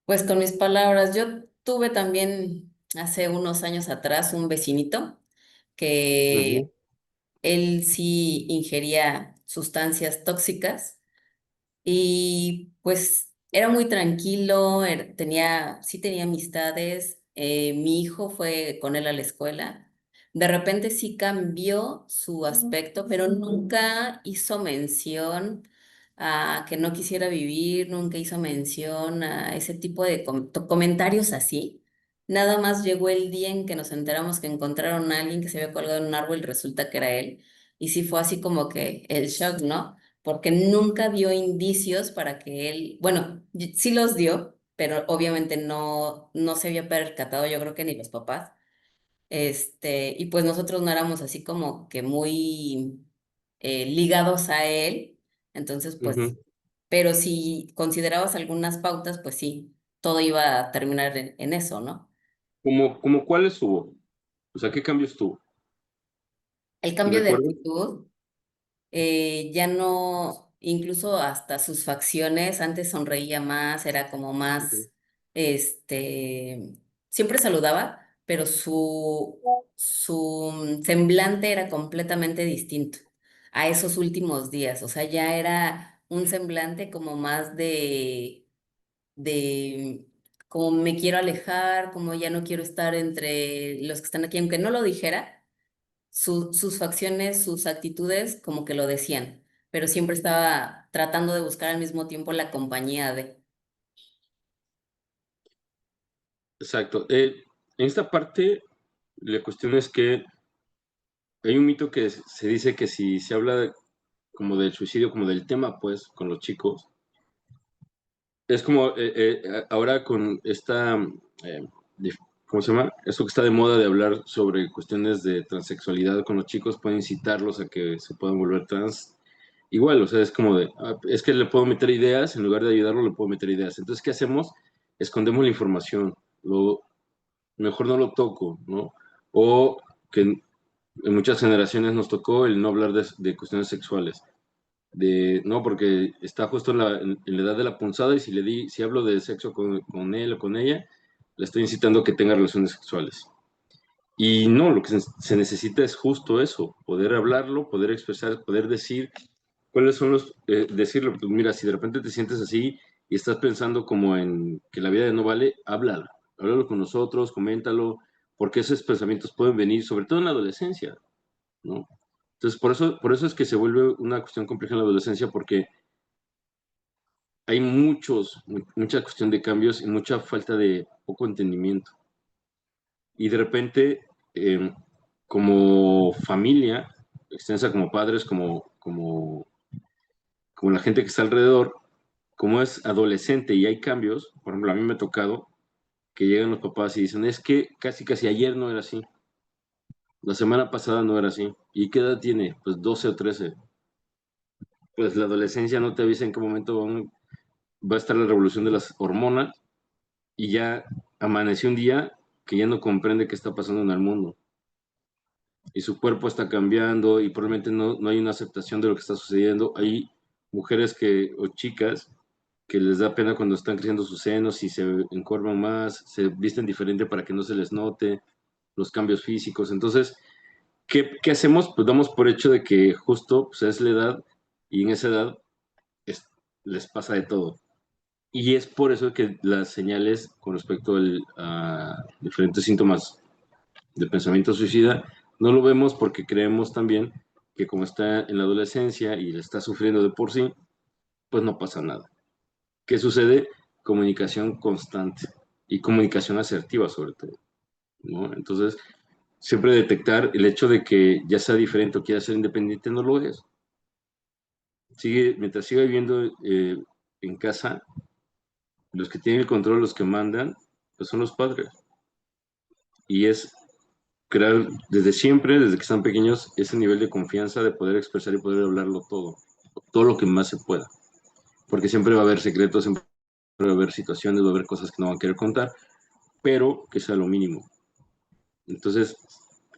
Speaker 5: Pues con mis palabras, yo tuve también hace unos años atrás un vecinito que
Speaker 1: Ujú.
Speaker 5: él sí ingería sustancias tóxicas y pues era muy tranquilo, sí tenía amistades, mi hijo fue con él a la escuela. De repente sí cambió su aspecto, pero nunca hizo mención a que no quisiera vivir, nunca hizo mención a ese tipo de comentarios así. Nada más llegó el día en que nos enteramos que encontraron a alguien que se había colgado en un árbol y resulta que era él. Y sí fue así como que el shock, ¿no? Porque nunca dio indicios para que él, bueno, sí los dio, pero obviamente no se había percatado, yo creo que ni los papás. Y pues nosotros no éramos así como que muy ligados a él, entonces pues,
Speaker 1: Ujú.
Speaker 5: pero si considerabas algunas pautas, pues sí, todo iba a terminar en eso, ¿no?
Speaker 1: Como cuáles hubo? O sea, ¿qué cambios tuvo?
Speaker 5: El cambio de
Speaker 1: ¿Recuerdas?
Speaker 5: actitud. Ya no, incluso hasta sus facciones, antes sonreía más, era como
Speaker 1: Ok.
Speaker 5: más, siempre saludaba, pero su semblante era completamente distinto a esos últimos días, o sea, ya era un semblante como más de como me quiero alejar, como ya no quiero estar entre los que están aquí, aunque no lo dijera sus facciones, sus actitudes como que lo decían, pero siempre estaba tratando de buscar al mismo tiempo la compañía de...
Speaker 1: Exacto. En esta parte, la cuestión es que hay un mito que se dice que si se habla como del suicidio, como del tema, pues, con los chicos, es como ahora con esta, eh, ¿cómo se llama? Eso que está de moda de hablar sobre cuestiones de transexualidad con los chicos puede incitarlos a que se puedan volver trans. Igual, o sea, es como de, es que le puedo meter ideas, en lugar de ayudarlo, le puedo meter ideas. Entonces, ¿qué hacemos? Escondemos la información. mejor no lo toco, ¿no? O que en muchas generaciones nos tocó el no hablar de cuestiones sexuales. No, porque está justo en la edad de la punzada y si hablo de sexo con él o con ella, le estoy incitando a que tenga relaciones sexuales. Y no, lo que se necesita es justo eso, poder hablarlo, poder expresar, poder decir cuáles son decirlo. Pues mira, si de repente te sientes así y estás pensando como en que la vida no vale, háblalo con nosotros, coméntalo, porque esos pensamientos pueden venir, sobre todo en la adolescencia, ¿no? Entonces, por eso es que se vuelve una cuestión compleja en la adolescencia, porque hay mucha cuestión de cambios y mucha falta de poco entendimiento. Y de repente, eh, como familia, extensa, como padres, como la gente que está alrededor, como es adolescente y hay cambios, por ejemplo, a mí me ha tocado que llegan los papás y dicen, es que casi ayer no era así, la semana pasada no era así. ¿Y qué edad tiene? Pues 12 o 13. Pues la adolescencia no te avisa en qué momento va a estar la revolución de las hormonas y ya amaneció un día que ya no comprende qué está pasando en el mundo. Y su cuerpo está cambiando y probablemente no hay una aceptación de lo que está sucediendo. Hay mujeres o chicas que les da pena cuando están creciendo sus senos y se encorvan más, se visten diferente para que no se les note los cambios físicos. Entonces, ¿qué hacemos? Pues damos por hecho de que justo pues, es la edad y en esa edad les pasa de todo. Y es por eso que las señales con respecto a diferentes síntomas de pensamiento suicida no lo vemos porque creemos también que como está en la adolescencia y le está sufriendo de por sí, pues no pasa nada. ¿Qué sucede? Comunicación constante y comunicación asertiva sobre todo, ¿no? Entonces, siempre detectar el hecho de que ya sea diferente o quiera ser independiente no lo es. Mientras siga viviendo en casa, los que tienen el control, los que mandan, pues son los padres. Y es crear desde siempre, desde que están pequeños, ese nivel de confianza de poder expresar y poder hablarlo todo lo que más se pueda. Porque siempre va a haber secretos, siempre va a haber situaciones, va a haber cosas que no van a querer contar, pero que sea lo mínimo. Entonces,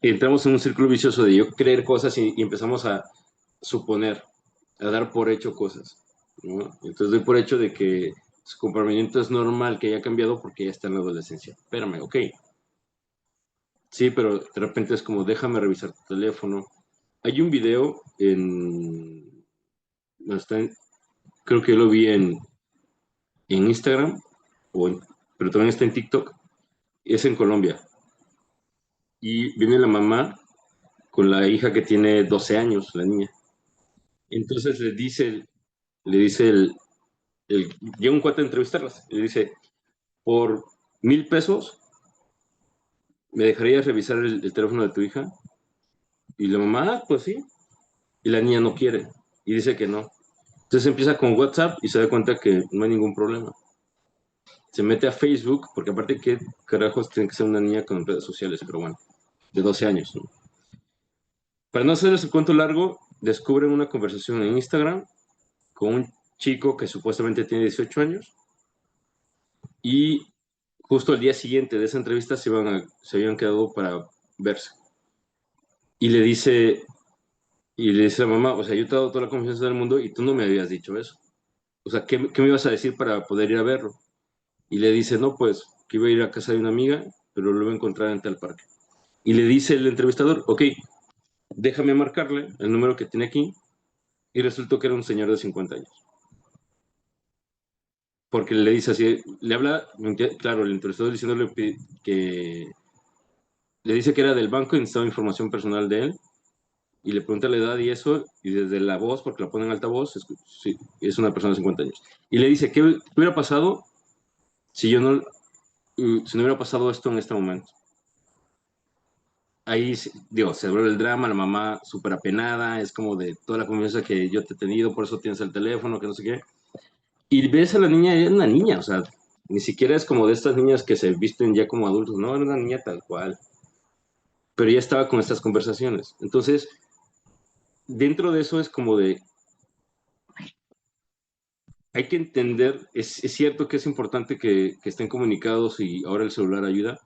Speaker 1: entramos en un círculo vicioso de yo creer cosas y empezamos a suponer, a dar por hecho cosas, ¿no? Entonces doy por hecho de que su comportamiento es normal, que haya cambiado porque ya está en la adolescencia. Espérame, ok. Sí, pero de repente es como, déjame revisar tu teléfono. Hay un video no, creo que lo vi en Instagram, pero también está en TikTok, y es en Colombia. Y viene la mamá con la hija que tiene 12 años, la niña. Entonces le dice llega un cuate a entrevistarlas, y le dice, por 1,000 pesos, ¿me dejarías revisar el teléfono de tu hija? Y la mamá, pues sí. Y la niña no quiere, y dice que no. Entonces empieza con WhatsApp y se da cuenta que no hay ningún problema. Se mete a Facebook, porque aparte, ¿qué carajos tiene que ser una niña con redes sociales? Pero bueno, de 12 años, ¿no? Para no hacerles el cuento largo, descubren una conversación en Instagram con un chico que supuestamente tiene 18 años y justo el día siguiente de esa entrevista se habían quedado para verse. Y le dice a la mamá, o sea, yo te he dado toda la confianza del mundo y tú no me habías dicho eso. O sea, ¿qué me ibas a decir para poder ir a verlo? Y le dice, no, pues, que iba a ir a casa de una amiga, pero lo iba a encontrar en tal parque. Y le dice el entrevistador, ok, déjame marcarle el número que tiene aquí, y resultó que era un señor de 50 años. Porque le dice así, le habla, claro, el entrevistador diciéndole que le dice que era del banco y necesitaba información personal de él, y le pregunta la edad y eso, y desde la voz, porque la pone en altavoz, sí, es una persona de 50 años. Y le dice, ¿qué hubiera pasado si no hubiera pasado esto en este momento? Ahí, digo, se vuelve el drama, la mamá súper apenada, es como de toda la confianza que yo te he tenido, por eso tienes el teléfono, que no sé qué. Y ves a la niña, es una niña, o sea, ni siquiera es como de estas niñas que se visten ya como adultos, no, era una niña tal cual. Pero ya estaba con estas conversaciones. Entonces, dentro de eso es como de, hay que entender, es cierto que es importante que estén comunicados y ahora el celular ayuda,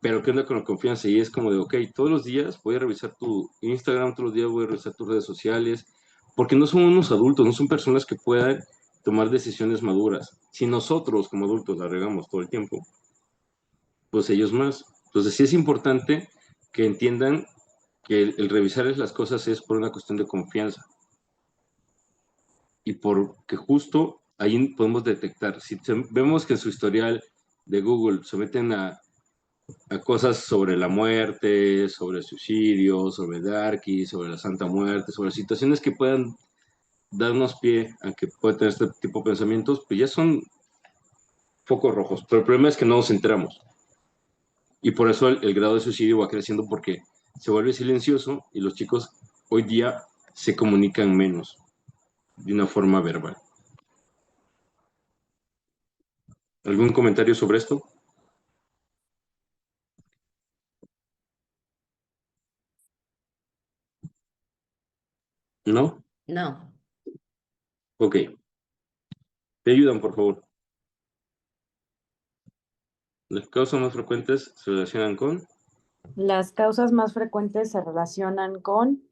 Speaker 1: pero ¿qué onda con la confianza? Y es como de, ok, todos los días voy a revisar tu Instagram, todos los días voy a revisar tus redes sociales, porque no son unos adultos, no son personas que puedan tomar decisiones maduras. Si nosotros como adultos la regamos todo el tiempo, pues ellos más. Entonces sí es importante que entiendan que el revisarles las cosas es por una cuestión de confianza y porque justo ahí podemos detectar. Si vemos que en su historial de Google se meten a cosas sobre la muerte, sobre el suicidio, sobre Darky, sobre la Santa Muerte, sobre situaciones que puedan darnos pie a que pueda tener este tipo de pensamientos, pues ya son focos rojos. Pero el problema es que no nos enteramos. Y por eso el grado de suicidio va creciendo porque se vuelve silencioso y los chicos hoy día se comunican menos de una forma verbal. ¿Algún comentario sobre esto? ¿No?
Speaker 5: No.
Speaker 1: Ok. ¿Te ayudan, por favor? Las causas más frecuentes se relacionan con...
Speaker 2: Las causas más frecuentes se relacionan con: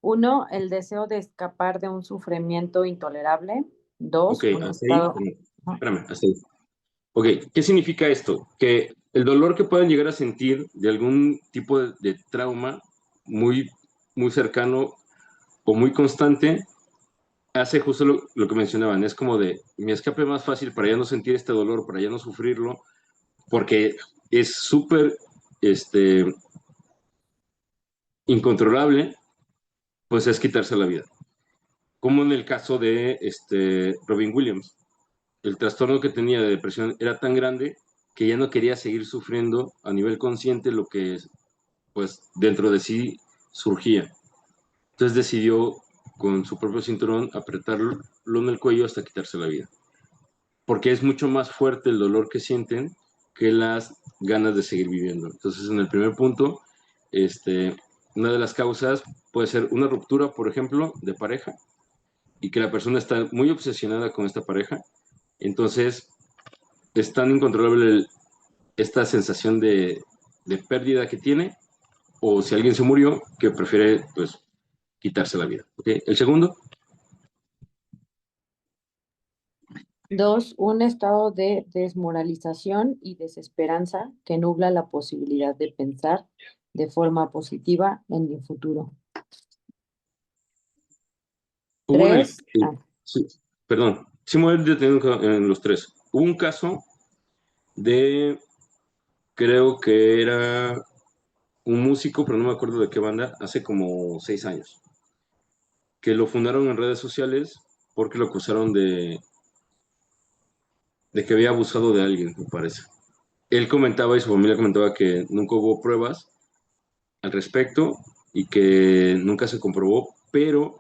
Speaker 2: uno, el deseo de escapar de un sufrimiento intolerable.
Speaker 1: Ok,
Speaker 2: Dos, un
Speaker 1: hasta ahí.
Speaker 2: estado. Ajá.
Speaker 1: Espérame, hasta ahí. Ok, ¿qué significa esto? Que el dolor que puedan llegar a sentir de algún tipo de trauma muy, muy cercano o muy constante hace justo lo que mencionaban. Es como de mi escape más fácil para ya no sentir este dolor, para ya no sufrirlo, porque es súper incontrolable, pues es quitarse la vida. Como en el caso de Robin Williams. El trastorno que tenía de depresión era tan grande que ya no quería seguir sufriendo a nivel consciente lo que pues dentro de sí surgía. Entonces decidió con su propio cinturón apretarlo en el cuello hasta quitarse la vida. Porque es mucho más fuerte el dolor que sienten que las ganas de seguir viviendo. Entonces en el primer punto, una de las causas puede ser una ruptura, por ejemplo, de pareja y que la persona está muy obsesionada con esta pareja. Entonces es tan incontrolable esta sensación de pérdida que tiene, o si alguien se murió, que prefiere pues quitarse la vida. ¿Okay? El segundo,
Speaker 2: Dos, un estado de desmoralización y desesperanza que nubla la posibilidad de pensar de forma positiva en el futuro.
Speaker 1: hubo
Speaker 2: Tres,
Speaker 1: sí, perdón, sí me voy deteniendo en los tres. Hubo un caso de, creo que era un músico, pero no me acuerdo de qué banda, hace como 6 años, que lo fundaron en redes sociales porque lo acusaron de que había abusado de alguien, me parece. Él comentaba y su familia comentaba que nunca hubo pruebas al respecto y que nunca se comprobó, pero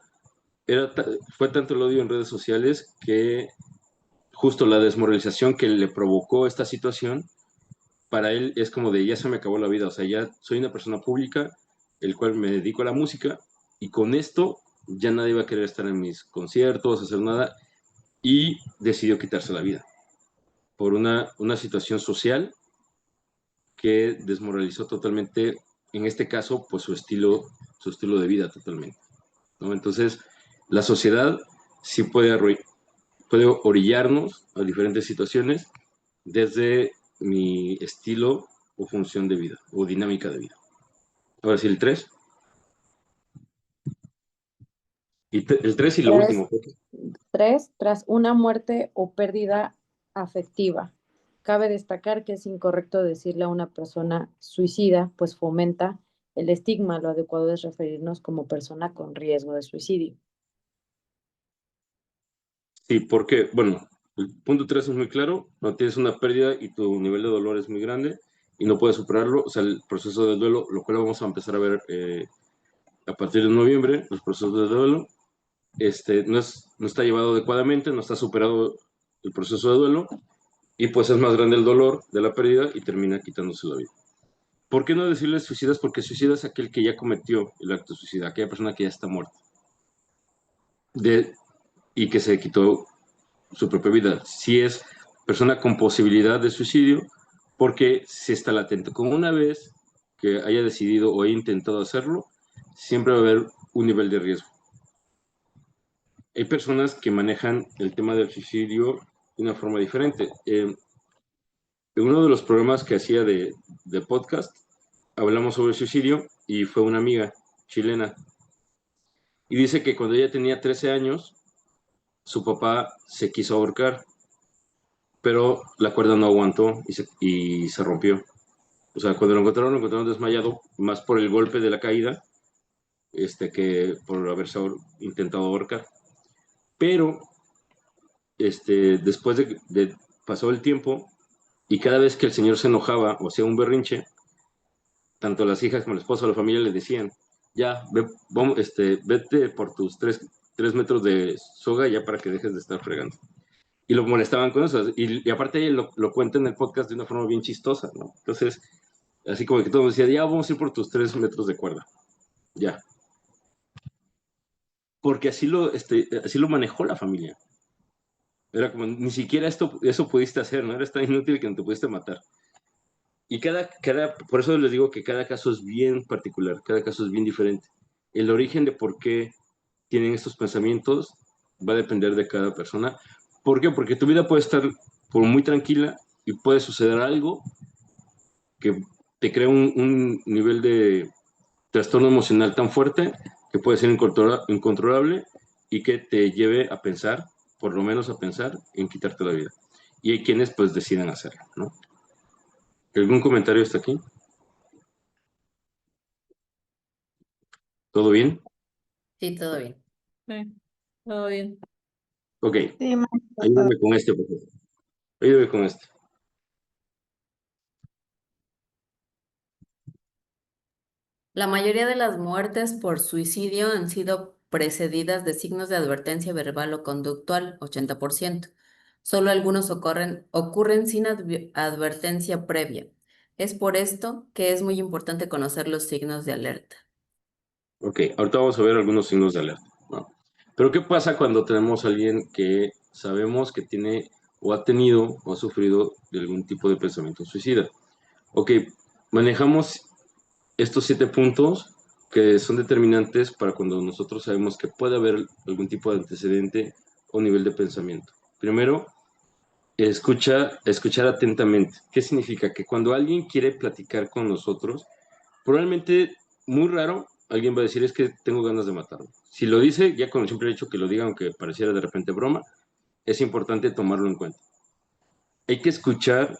Speaker 1: fue tanto el odio en redes sociales que justo la desmoralización que le provocó esta situación, para él es como de ya se me acabó la vida, o sea, ya soy una persona pública, el cual me dedico a la música y con esto ya nadie va a querer estar en mis conciertos, hacer nada, y decidió quitarse la vida por una situación social que desmoralizó totalmente, en este caso, pues su estilo de vida totalmente, ¿no? Entonces, la sociedad sí puede orillarnos a diferentes situaciones desde mi estilo o función de vida o dinámica de vida. Ahora sí, el 3. El 3 y lo
Speaker 2: tres,
Speaker 1: último.
Speaker 2: tres, tras una muerte o pérdida afectiva. Cabe destacar que es incorrecto decirle a una persona suicida, pues fomenta el estigma. Lo adecuado es referirnos como persona con riesgo de suicidio.
Speaker 1: Sí, porque, bueno, el punto 3 es muy claro, no tienes una pérdida y tu nivel de dolor es muy grande y no puedes superarlo, o sea, el proceso del duelo, lo cual vamos a empezar a ver a partir de noviembre, los procesos de duelo, no está llevado adecuadamente, no está superado el proceso de duelo y pues es más grande el dolor de la pérdida y termina quitándose la vida. ¿Por qué no decirle suicidas? Porque suicida es aquel que ya cometió el acto de suicida, aquella persona que ya está muerta y que se quitó su propia vida. Si es persona con posibilidad de suicidio, porque si está latente. Como una vez que haya decidido o haya intentado hacerlo, siempre va a haber un nivel de riesgo. Hay personas que manejan el tema del suicidio de una forma diferente. En uno de los programas que hacía de podcast, hablamos sobre el suicidio y fue una amiga chilena. Y dice que cuando ella tenía 13 años, su papá se quiso ahorcar, pero la cuerda no aguantó y se rompió. O sea, cuando lo encontraron desmayado, más por el golpe de la caída, que por haberse intentado ahorcar. Pero después pasó el tiempo y cada vez que el señor se enojaba o hacía un berrinche, tanto las hijas como el esposo o la familia le decían, ya, vete por tus 3 metros de soga ya para que dejes de estar fregando. Y lo molestaban con eso. Y aparte él lo cuenta en el podcast de una forma bien chistosa, ¿no? Entonces, así como que todo decía, ya vamos a ir por tus 3 metros de cuerda. Ya. Porque así lo manejó la familia. Era como, ni siquiera eso pudiste hacer, ¿no? Eres tan inútil que no te pudiste matar. Y por eso les digo que cada caso es bien particular, cada caso es bien diferente. El origen de por qué tienen estos pensamientos va a depender de cada persona. ¿Por qué? Porque tu vida puede estar muy tranquila y puede suceder algo que te crea un nivel de trastorno emocional tan fuerte que puede ser incontrolable y que te lleve a pensar, por lo menos a pensar, en quitarte la vida. Y hay quienes pues deciden hacerlo, ¿no? ¿Algún comentario hasta aquí? ¿Todo bien?
Speaker 5: Sí, todo bien.
Speaker 4: Sí, todo bien.
Speaker 1: Ok,
Speaker 6: Sí, maestro, todo.
Speaker 1: ayúdame con este, por favor. Ayúdame con este.
Speaker 5: La mayoría de las muertes por suicidio han sido precedidas de signos de advertencia verbal o conductual, 80%. Solo algunos ocurren sin advertencia previa. Es por esto que es muy importante conocer los signos de alerta.
Speaker 1: Ok, ahorita vamos a ver algunos signos de alerta, ¿no? Pero ¿qué pasa cuando tenemos a alguien que sabemos que tiene o ha tenido o ha sufrido de algún tipo de pensamiento suicida? Ok, manejamos estos 7 puntos que son determinantes para cuando nosotros sabemos que puede haber algún tipo de antecedente o nivel de pensamiento. Primero, escuchar atentamente. ¿Qué significa? Que cuando alguien quiere platicar con nosotros, probablemente, muy raro, alguien va a decir es que tengo ganas de matarlo. Si lo dice, ya con el simple hecho que lo diga, aunque pareciera de repente broma, es importante tomarlo en cuenta. Hay que escuchar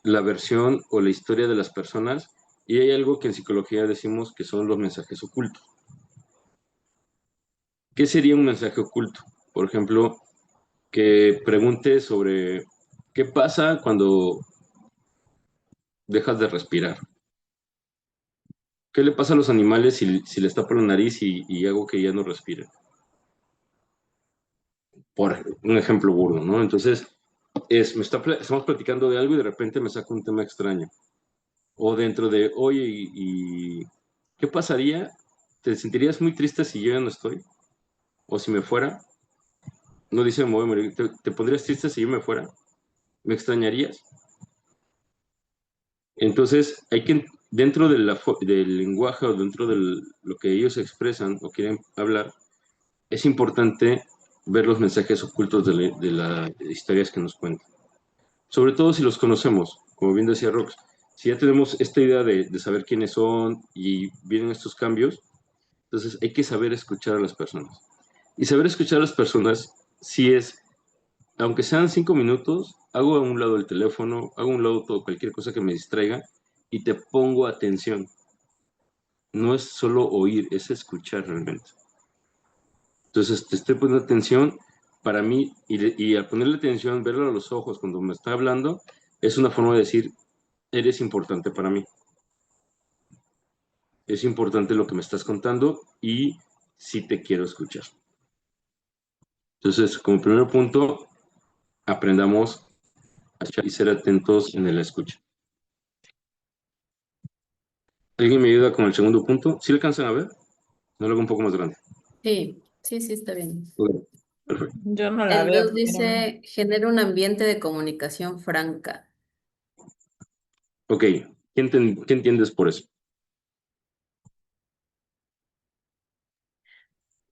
Speaker 1: la versión o la historia de las personas y hay algo que en psicología decimos que son los mensajes ocultos. ¿Qué sería un mensaje oculto? Por ejemplo, que pregunte sobre qué pasa cuando dejas de respirar. ¿Qué le pasa a los animales si les tapo la nariz y hago que ya no respiren? Por un ejemplo burdo, ¿no? Entonces, estamos platicando de algo y de repente me saca un tema extraño. O dentro de, oye, ¿qué pasaría? ¿Te sentirías muy triste si yo ya no estoy? ¿O si me fuera? No dice, me voy a morir. ¿Te pondrías triste si yo me fuera? ¿Me extrañarías? Entonces, dentro del lenguaje o dentro de lo que ellos expresan o quieren hablar, es importante ver los mensajes ocultos de las historias que nos cuentan. Sobre todo si los conocemos, como bien decía Rox, si ya tenemos esta idea de saber quiénes son y vienen estos cambios, entonces hay que saber escuchar a las personas. Y saber escuchar a las personas, si es, aunque sean 5 minutos, hago a un lado el teléfono, hago a un lado todo, cualquier cosa que me distraiga y te pongo atención. No es solo oír, es escuchar realmente. Entonces te estoy poniendo atención para mí y al ponerle atención, verlo a los ojos cuando me está hablando, es una forma de decir, eres importante para mí. Es importante lo que me estás contando y sí te quiero escuchar. Entonces, como primer punto, aprendamos a escuchar y ser atentos en el escucha. ¿Alguien me ayuda con el segundo punto? ¿Sí le alcanzan a ver? No lo hago un poco más grande.
Speaker 5: Sí, sí, sí, está bien.
Speaker 1: Ok. Perfecto.
Speaker 6: Yo no la
Speaker 5: El
Speaker 6: veo.
Speaker 5: 2 dice, genera un ambiente de comunicación franca.
Speaker 1: Ok, ¿qué entiendes por eso?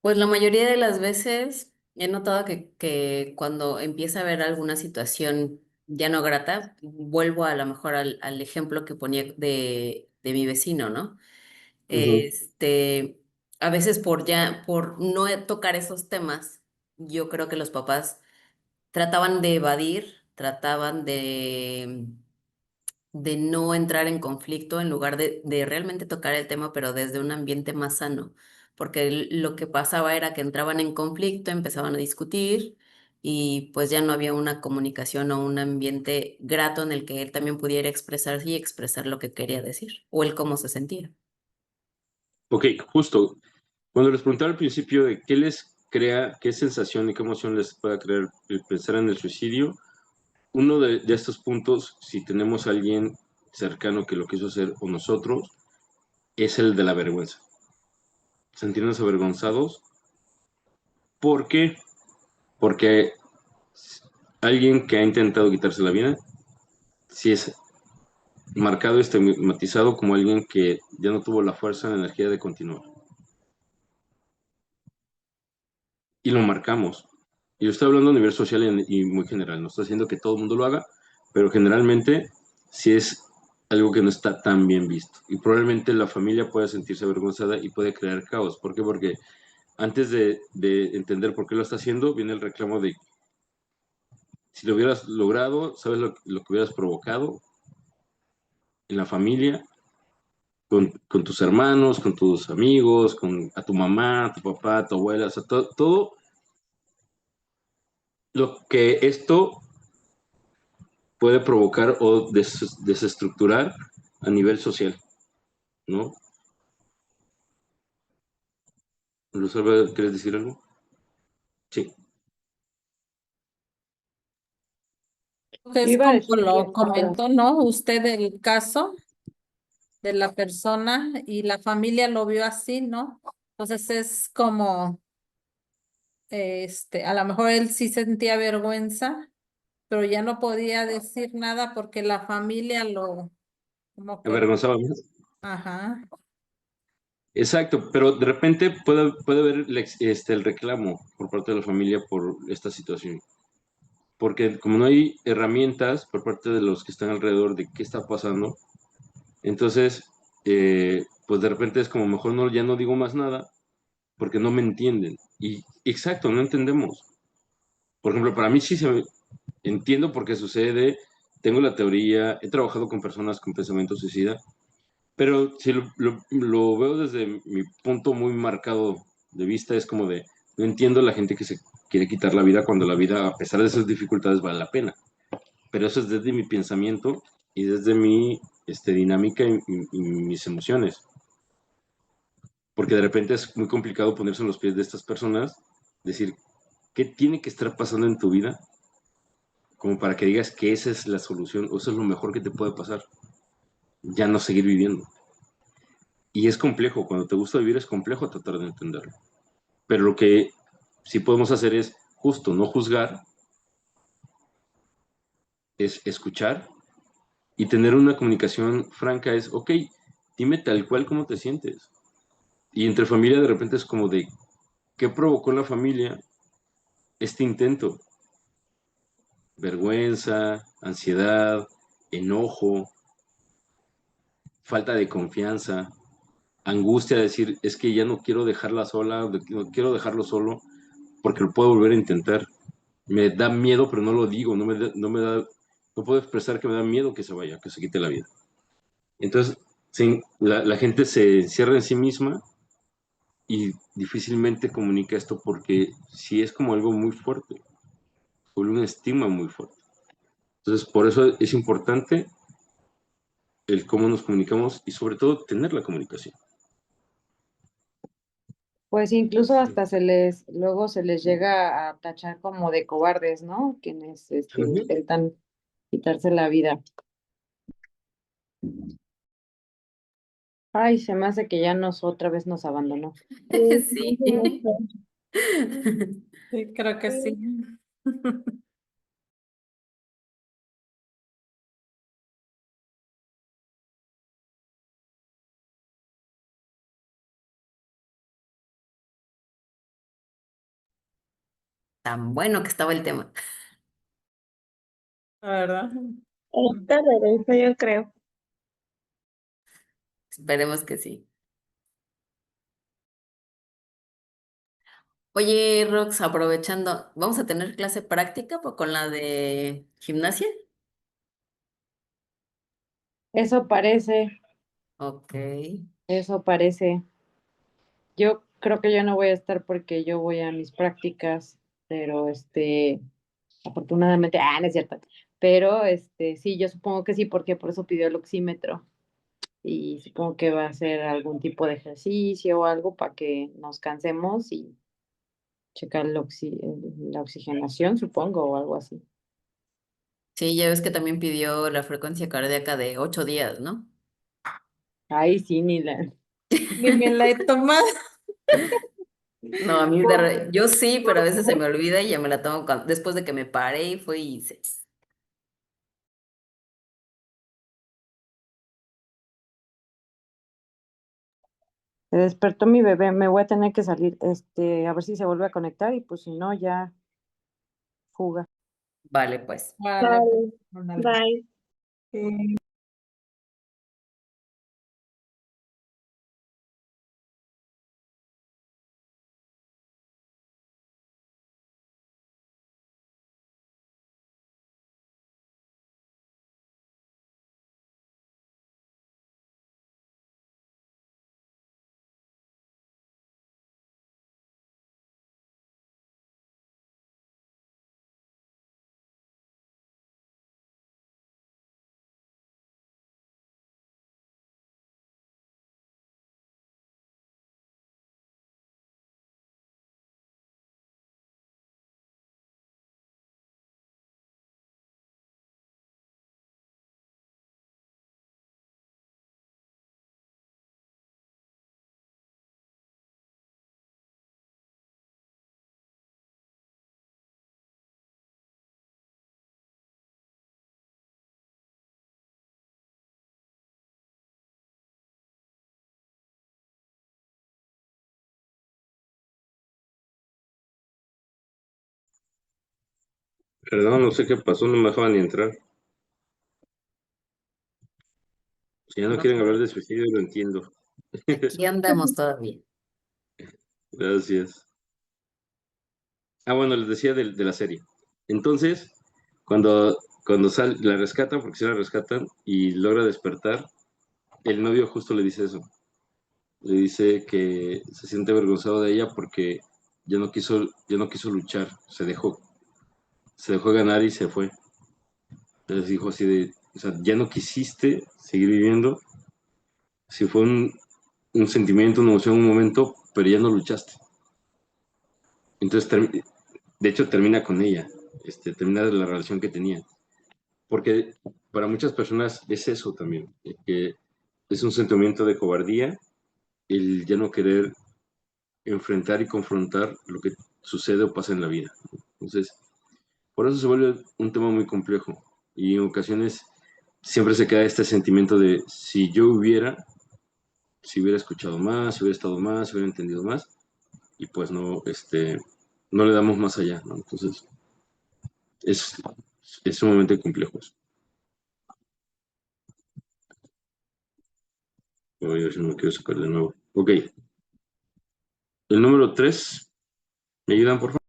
Speaker 5: Pues la mayoría de las veces he notado que cuando empieza a haber alguna situación ya no grata, vuelvo a lo mejor al ejemplo que ponía de mi vecino, ¿no?
Speaker 1: Ujú.
Speaker 5: A veces por no tocar esos temas, yo creo que los papás trataban de evadir, trataban de no entrar en conflicto en lugar de realmente tocar el tema, pero desde un ambiente más sano, porque lo que pasaba era que entraban en conflicto, empezaban a discutir y pues ya no había una comunicación o un ambiente grato en el que él también pudiera expresarse y expresar lo que quería decir o el cómo se sentía.
Speaker 1: Ok, justo. Cuando les preguntaba al principio de qué les crea, qué sensación y qué emoción les pueda crear el pensar en el suicidio, uno de estos puntos, si tenemos a alguien cercano que lo quiso hacer o nosotros, es el de la vergüenza. Sentirnos avergonzados. ¿Por qué? Porque alguien que ha intentado quitarse la vida, si es marcado, estigmatizado como alguien que ya no tuvo la fuerza, la energía de continuar. Y lo marcamos. Y yo estoy hablando a nivel social y muy general. No estoy haciendo que todo el mundo lo haga, pero generalmente sí es algo que no está tan bien visto. Y probablemente la familia puede sentirse avergonzada y puede crear caos. ¿Por qué? Porque antes de entender por qué lo está haciendo, viene el reclamo de si lo hubieras logrado, ¿sabes lo que hubieras provocado en la familia? Con tus hermanos, con tus amigos, a tu mamá, a tu papá, a tu abuela, o sea, todo lo que esto puede provocar o desestructurar a nivel social, ¿no? Rosalba, ¿quieres decir algo? Sí.
Speaker 4: Que
Speaker 2: Yo
Speaker 4: es
Speaker 2: iba a
Speaker 4: como
Speaker 2: decir
Speaker 4: lo
Speaker 2: que, perdón,
Speaker 4: comentó, ¿no? Usted el caso de la persona y la familia lo vio así, ¿no? Entonces es como, a lo mejor él sí sentía vergüenza, pero ya no podía decir nada porque la familia como que,
Speaker 1: Avergonzaba más.
Speaker 4: ajá,
Speaker 1: Exacto, pero de repente puede haber el reclamo por parte de la familia por esta situación. Porque como no hay herramientas por parte de los que están alrededor de qué está pasando, entonces, pues de repente es como mejor no, ya no digo más nada porque no me entienden. Y exacto, no entendemos. Por ejemplo, para mí sí entiendo por qué sucede, tengo la teoría, he trabajado con personas con pensamiento suicida, pero si lo veo desde mi punto muy marcado de vista, es como de, no entiendo a la gente que se quiere quitar la vida cuando la vida, a pesar de esas dificultades, vale la pena. Pero eso es desde mi pensamiento y desde mi dinámica y mis emociones. Porque de repente es muy complicado ponerse en los pies de estas personas, decir, ¿qué tiene que estar pasando en tu vida como para que digas que esa es la solución o eso es lo mejor que te puede pasar? Ya no seguir viviendo. Y es complejo, cuando te gusta vivir es complejo tratar de entenderlo. Pero lo que sí podemos hacer es justo no juzgar, es escuchar y tener una comunicación franca es, ok, dime tal cual cómo te sientes. Y entre familia de repente es como de, ¿qué provocó en la familia este intento? Vergüenza, ansiedad, enojo, falta de confianza, angustia de decir, es que ya no quiero dejarla sola, no quiero dejarlo solo porque lo puedo volver a intentar. Me da miedo, pero no lo digo, no puedo expresar que me da miedo que se vaya, que se quite la vida. Entonces, sí, la gente se encierra en sí misma y difícilmente comunica esto porque sí es como algo muy fuerte, un estigma muy fuerte. Entonces, por eso es importante el cómo nos comunicamos y sobre todo tener la comunicación.
Speaker 2: pues incluso hasta luego se les llega a tachar como de cobardes, ¿no? Quienes
Speaker 1: Ujú.
Speaker 2: intentan quitarse la vida. Ay, se me hace que ya otra vez nos abandonó.
Speaker 6: Sí,
Speaker 5: sí.
Speaker 6: mucho.
Speaker 4: Sí, creo que sí.
Speaker 5: Tan bueno que estaba el tema.
Speaker 4: La verdad.
Speaker 3: Ahorita regreso, yo creo.
Speaker 5: Esperemos que sí. Oye, Rox, aprovechando, ¿vamos a tener clase práctica con la de gimnasia?
Speaker 2: Eso parece,
Speaker 5: Ok.
Speaker 2: eso parece. Yo creo que yo no voy a estar porque yo voy a mis prácticas, pero afortunadamente, no es cierto. Pero sí, yo supongo que sí, porque por eso pidió el oxímetro. Y supongo que va a hacer algún tipo de ejercicio o algo para que nos cansemos y checar la oxigenación, supongo, o algo así.
Speaker 5: Sí, ya ves que también pidió la frecuencia cardíaca de 8 días, ¿no?
Speaker 2: Ay, sí,
Speaker 4: Ni me la he tomado.
Speaker 5: No, a mí yo sí, pero a veces se me olvida y ya me la tomo después de que me paré y fui y hice.
Speaker 2: se despertó mi bebé, me voy a tener que salir, a ver si se vuelve a conectar y pues si no, ya fuga.
Speaker 5: Vale, pues.
Speaker 4: Vale, pues,
Speaker 3: Vale,
Speaker 4: ándale.
Speaker 3: bye.
Speaker 1: Perdón, no sé qué pasó, no me dejaban ni entrar. Si ya no
Speaker 5: No,
Speaker 1: quieren hablar de suicidio, lo entiendo.
Speaker 5: aquí andamos todavía.
Speaker 1: Gracias. Bueno, les decía de la serie. Entonces, cuando la rescatan, porque se la rescatan y logra despertar, el novio justo le dice eso. Le dice que se siente avergonzado de ella porque ya no quiso luchar, se dejó ganar y se fue. Entonces dijo así o sea, ya no quisiste seguir viviendo, si fue un sentimiento, una emoción, un momento, pero ya no luchaste. Entonces, de hecho, termina con ella, termina la relación que tenía. Porque para muchas personas es eso también, que es un sentimiento de cobardía el ya no querer enfrentar y confrontar lo que sucede o pasa en la vida. Entonces, por eso se vuelve un tema muy complejo y en ocasiones siempre se queda este sentimiento de si hubiera escuchado más, si hubiera estado más, si hubiera entendido más, y pues no le damos más allá, ¿no? Entonces, es, es sumamente complejo eso. Voy a ver si no me quiero sacar de nuevo. Ok, el número 3, ¿me ayudan por favor?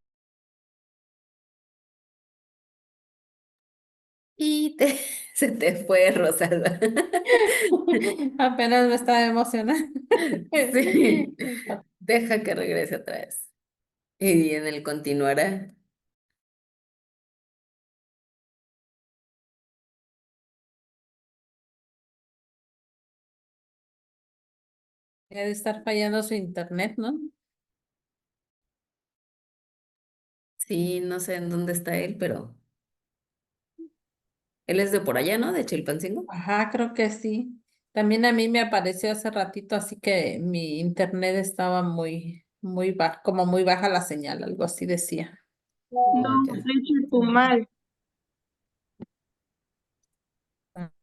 Speaker 5: Y se te fue, Rosalba.
Speaker 4: Apenas me estaba emocionando.
Speaker 5: Sí, deja que regrese otra vez. Y en el continuará.
Speaker 4: Debe de estar fallando su internet, ¿no?
Speaker 5: Sí, no sé en dónde está él, pero él es de por allá, ¿no? De Chilpancingo.
Speaker 4: Ajá, creo que sí. También a mí me apareció hace ratito, así que mi internet estaba muy como muy baja la señal, algo así decía.
Speaker 3: No,
Speaker 4: Ya.
Speaker 3: de Chetumal.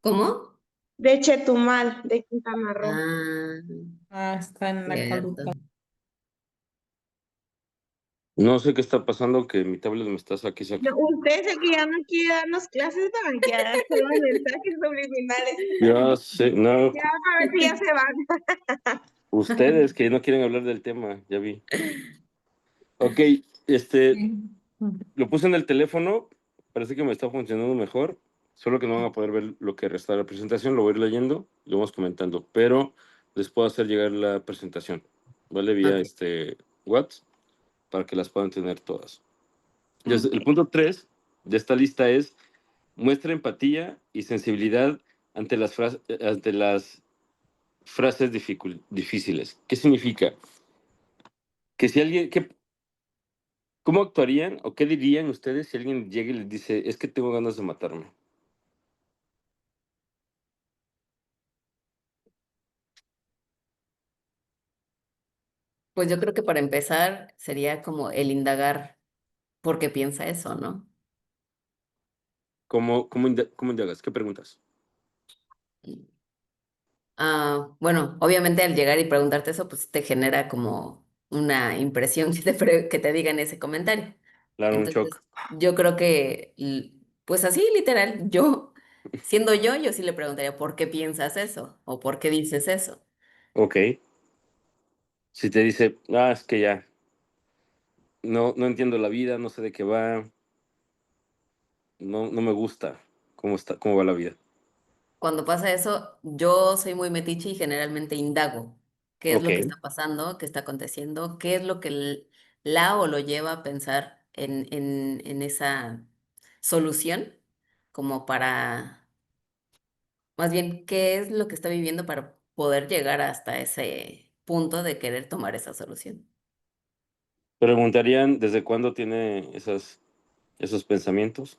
Speaker 5: ¿Cómo?
Speaker 3: De Chetumal, de Quintana Roo.
Speaker 4: Está en la
Speaker 5: Cierto.
Speaker 4: caluca.
Speaker 1: No sé qué está pasando, que mi tablet me está saque y saque.
Speaker 3: No, usted es el que ya no quiere darnos clases para que hagan solo mensajes subliminales.
Speaker 1: Ya sé, no,
Speaker 3: Ya, a ver si ya se van.
Speaker 1: ustedes que no quieren hablar del tema, ya vi. Ok, lo puse en el teléfono, parece que me está funcionando mejor, solo que no van a poder ver lo que resta de la presentación, lo voy a ir leyendo, lo vamos comentando, pero les puedo hacer llegar la presentación, ¿vale? Vía
Speaker 5: Ok.
Speaker 1: WhatsApp, para que las puedan tener todas. Entonces, el punto 3 de esta lista es: muestra empatía y sensibilidad ante ante las frases difíciles. ¿Qué significa? Que si alguien, ¿cómo actuarían o qué dirían ustedes si alguien llega y les dice, es que tengo ganas de matarme?
Speaker 5: Pues yo creo que para empezar sería como el indagar por qué piensa eso, ¿no?
Speaker 1: ¿Cómo indagas? ¿Qué preguntas?
Speaker 5: Bueno, obviamente al llegar y preguntarte eso, pues te genera como una impresión que te digan ese comentario.
Speaker 1: Claro, un
Speaker 5: Entonces,
Speaker 1: shock.
Speaker 5: yo creo que, pues así, literal, siendo yo sí le preguntaría por qué piensas eso o por qué dices eso.
Speaker 1: Ok. Si te dice, es que ya, no entiendo la vida, no sé de qué va, no me gusta cómo va la vida.
Speaker 5: Cuando pasa eso, yo soy muy metiche y generalmente indago qué es
Speaker 1: Ok.
Speaker 5: lo que está pasando, qué está aconteciendo, qué es lo que la o lo lleva a pensar en esa solución, como para, más bien, qué es lo que está viviendo para poder llegar hasta ese punto de querer tomar esa solución.
Speaker 1: Preguntarían desde cuándo tiene esos pensamientos,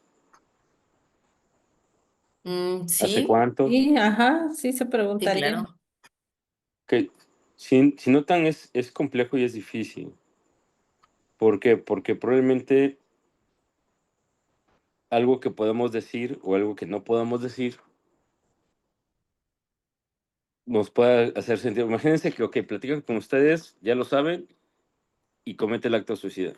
Speaker 1: hace
Speaker 5: Sí,
Speaker 1: cuánto.
Speaker 4: Sí, ajá, sí se
Speaker 5: sí,
Speaker 4: preguntaría.
Speaker 5: claro.
Speaker 1: Que si notan es complejo y es difícil. ¿Por qué? Porque probablemente algo que podemos decir o algo que no podamos decir nos pueda hacer sentido. Imagínense que, ok, platican con ustedes, ya lo saben, y comete el acto suicida.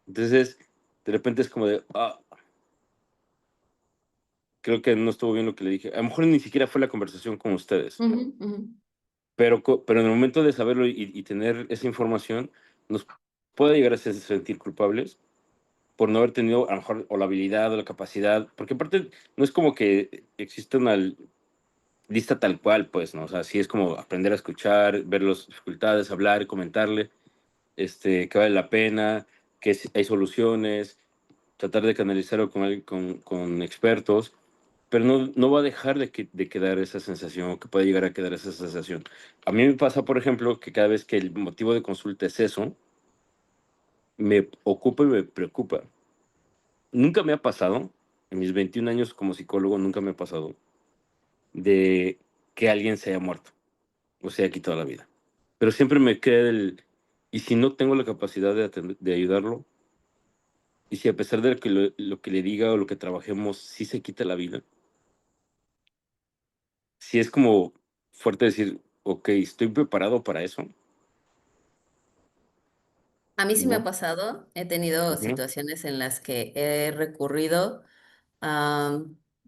Speaker 1: Entonces, de repente es como de, creo que no estuvo bien lo que le dije. A lo mejor ni siquiera fue la conversación con ustedes,
Speaker 5: Ujú, ujú.
Speaker 1: pero en el momento de saberlo y tener esa información, nos puede llegar a hacer sentir culpables por no haber tenido a lo mejor o la habilidad o la capacidad, porque aparte no es como que exista una lista tal cual, pues, ¿no? O sea, sí es como aprender a escuchar, ver las dificultades, hablar, comentarle, que vale la pena, que hay soluciones, tratar de canalizarlo con expertos, pero no va a dejar de quedar esa sensación, que puede llegar a quedar esa sensación. A mí me pasa, por ejemplo, que cada vez que el motivo de consulta es eso, me ocupa y me preocupa. Nunca me ha pasado, en mis 21 años como psicólogo, nunca me ha pasado de que alguien se haya muerto o se haya quitado la vida. Pero siempre me queda ¿y si no tengo la capacidad de ayudarlo? ¿Y si a pesar de lo que le diga o lo que trabajemos, sí se quita la vida? Si es como fuerte decir, ok, ¿estoy preparado para eso?
Speaker 5: A mí sí me ha
Speaker 1: ¿No?
Speaker 5: pasado, he tenido
Speaker 1: Ujú,
Speaker 5: situaciones en las que he recurrido a...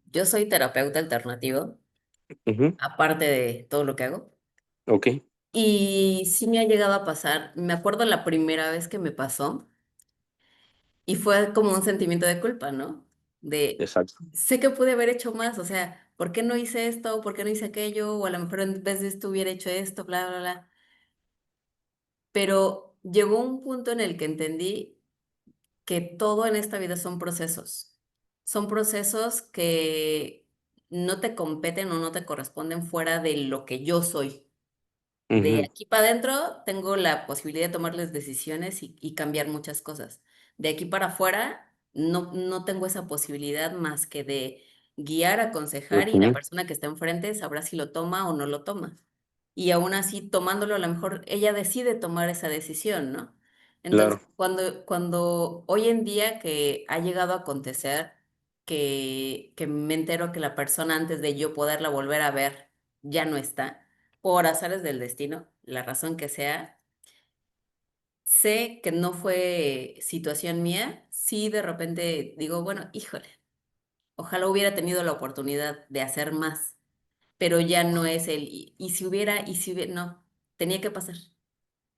Speaker 5: Yo soy terapeuta alternativo,
Speaker 1: ujú,
Speaker 5: aparte de todo lo que hago,
Speaker 1: ok,
Speaker 5: y sí me ha llegado a pasar, me acuerdo la primera vez que me pasó, y fue como un sentimiento de culpa, ¿no? De,
Speaker 1: exacto.
Speaker 5: sé que pude haber hecho más, o sea, ¿por qué no hice esto? ¿Por qué no hice aquello? O a lo mejor en vez de esto hubiera hecho esto, bla, bla, bla. Pero llegó un punto en el que entendí que todo en esta vida son procesos. Son procesos que no te competen o no te corresponden fuera de lo que yo soy. De
Speaker 1: Ujú,
Speaker 5: aquí para adentro tengo la posibilidad de tomarles decisiones y cambiar muchas cosas. De aquí para afuera no tengo esa posibilidad más que de guiar, aconsejar y la
Speaker 1: ujú.
Speaker 5: persona que está enfrente sabrá si lo toma o no lo toma. y aún así tomándolo, a lo mejor ella decide tomar esa decisión, ¿no? Entonces,
Speaker 1: Claro.
Speaker 5: cuando hoy en día que ha llegado a acontecer que me entero que la persona antes de yo poderla volver a ver ya no está, por azares del destino, la razón que sea, sé que no fue situación mía, sí de repente digo, bueno, híjole, ojalá hubiera tenido la oportunidad de hacer más, pero ya no es el, y si hubiera, no, tenía que pasar.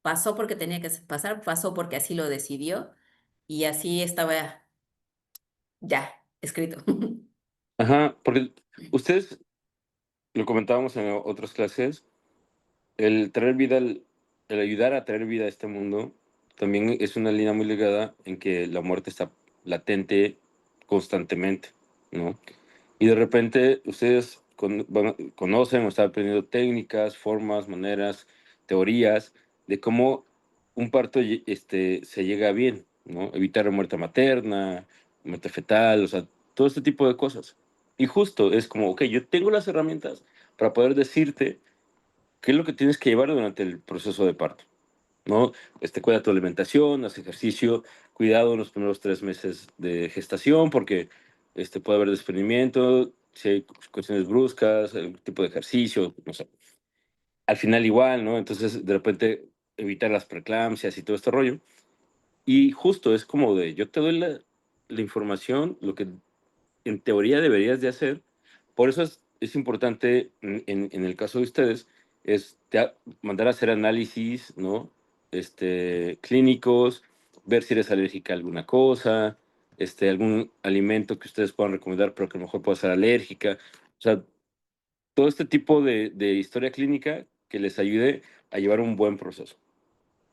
Speaker 5: Pasó porque tenía que pasar, pasó porque así lo decidió y así estaba ya escrito.
Speaker 1: Ajá, porque ustedes, lo comentábamos en otras clases, el traer vida, el ayudar a traer vida a este mundo, también es una línea muy ligada en que la muerte está latente constantemente, ¿no? Y de repente ustedes conocen o están aprendiendo técnicas, formas, maneras, teorías de cómo un parto se llega bien, ¿no? Evitar la muerte materna, muerte fetal, o sea, todo este tipo de cosas. Y justo es como, ok, yo tengo las herramientas para poder decirte qué es lo que tienes que llevar durante el proceso de parto, ¿no? Cuida tu alimentación, haz ejercicio, cuidado en los primeros 3 meses de gestación, porque puede haber desprendimiento, si hay cuestiones bruscas, algún tipo de ejercicio, no sé. Al final igual, ¿no? Entonces, de repente, evitar las preeclampsias y todo este rollo. Y justo es como de, yo te doy la información, lo que en teoría deberías de hacer. Por eso es importante, en el caso de ustedes, mandar a hacer análisis, ¿no? Clínicos, ver si eres alérgica a alguna cosa, algún alimento que ustedes puedan recomendar, pero que a lo mejor pueda ser alérgica. O sea, todo este tipo de historia clínica que les ayude a llevar un buen proceso.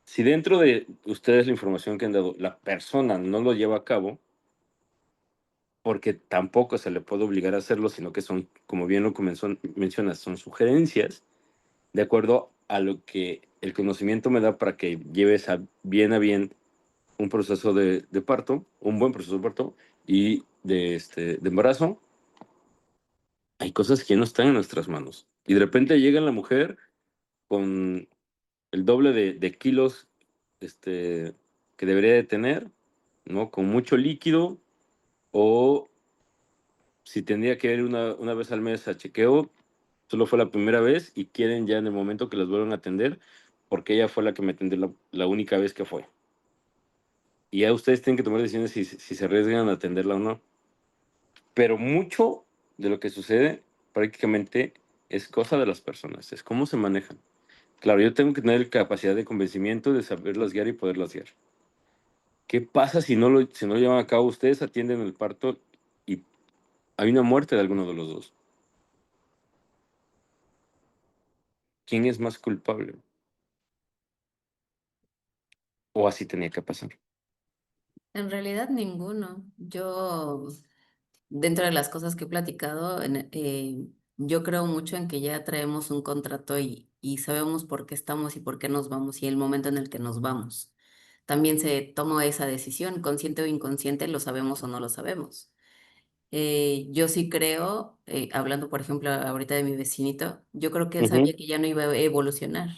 Speaker 1: Si dentro de ustedes la información que han dado, la persona no lo lleva a cabo, porque tampoco se le puede obligar a hacerlo, sino que son, como bien lo mencionas, son sugerencias de acuerdo a lo que el conocimiento me da para que lleves a bien un proceso de parto, un buen proceso de parto y de embarazo. Hay cosas que no están en nuestras manos. Y de repente llega la mujer con el doble de kilos que debería de tener, ¿no? Con mucho líquido, o si tendría que ir una vez al mes a chequeo, solo fue la primera vez y quieren ya en el momento que las vuelvan a atender, porque ella fue la que me atendió la única vez que fue. Y ya ustedes tienen que tomar decisiones si se arriesgan a atenderla o no. Pero mucho de lo que sucede prácticamente es cosa de las personas, es cómo se manejan. Claro, yo tengo que tener capacidad de convencimiento, de saberlas guiar y poderlas guiar. ¿Qué pasa si no lo llevan a cabo? Ustedes atienden el parto y hay una muerte de alguno de los dos. ¿Quién es más culpable? O así tenía que pasar.
Speaker 5: En realidad ninguno. Yo, dentro de las cosas que he platicado, yo creo mucho en que ya traemos un contrato y sabemos por qué estamos y por qué nos vamos y el momento en el que nos vamos. También se toma esa decisión, consciente o inconsciente, lo sabemos o no lo sabemos. Yo sí creo, hablando por ejemplo ahorita de mi vecinito, yo creo que él sabía
Speaker 1: Ujú.
Speaker 5: que ya no iba a evolucionar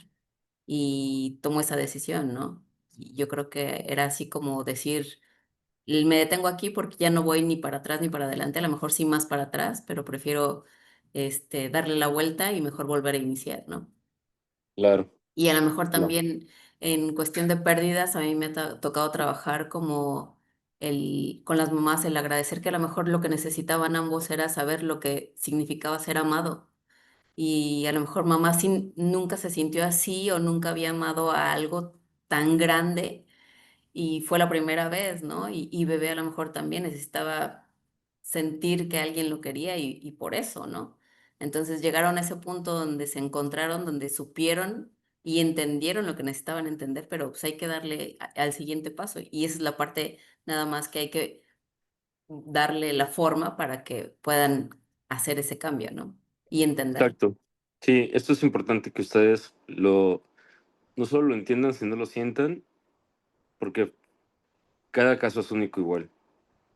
Speaker 5: y tomó esa decisión, ¿no? Y yo creo que era así como decir, me detengo aquí porque ya no voy ni para atrás ni para adelante, a lo mejor sí más para atrás, pero prefiero darle la vuelta y mejor volver a iniciar, ¿no?
Speaker 1: Claro,
Speaker 5: Y a lo mejor
Speaker 1: claro.
Speaker 5: también en cuestión de pérdidas, a mí me ha tocado trabajar como con las mamás, el agradecer que a lo mejor lo que necesitaban ambos era saber lo que significaba ser amado. Y a lo mejor mamá nunca se sintió así o nunca había amado a algo tan grande y fue la primera vez, ¿no? Y bebé a lo mejor también necesitaba sentir que alguien lo quería y por eso, ¿no? Entonces llegaron a ese punto donde se encontraron, donde supieron y entendieron lo que necesitaban entender, pero pues hay que darle al siguiente paso y esa es la parte nada más que hay que darle la forma para que puedan hacer ese cambio, ¿no? Y entender.
Speaker 1: Exacto. Sí, esto es importante que ustedes no solo lo entiendan, sino lo sientan, porque cada caso es único igual.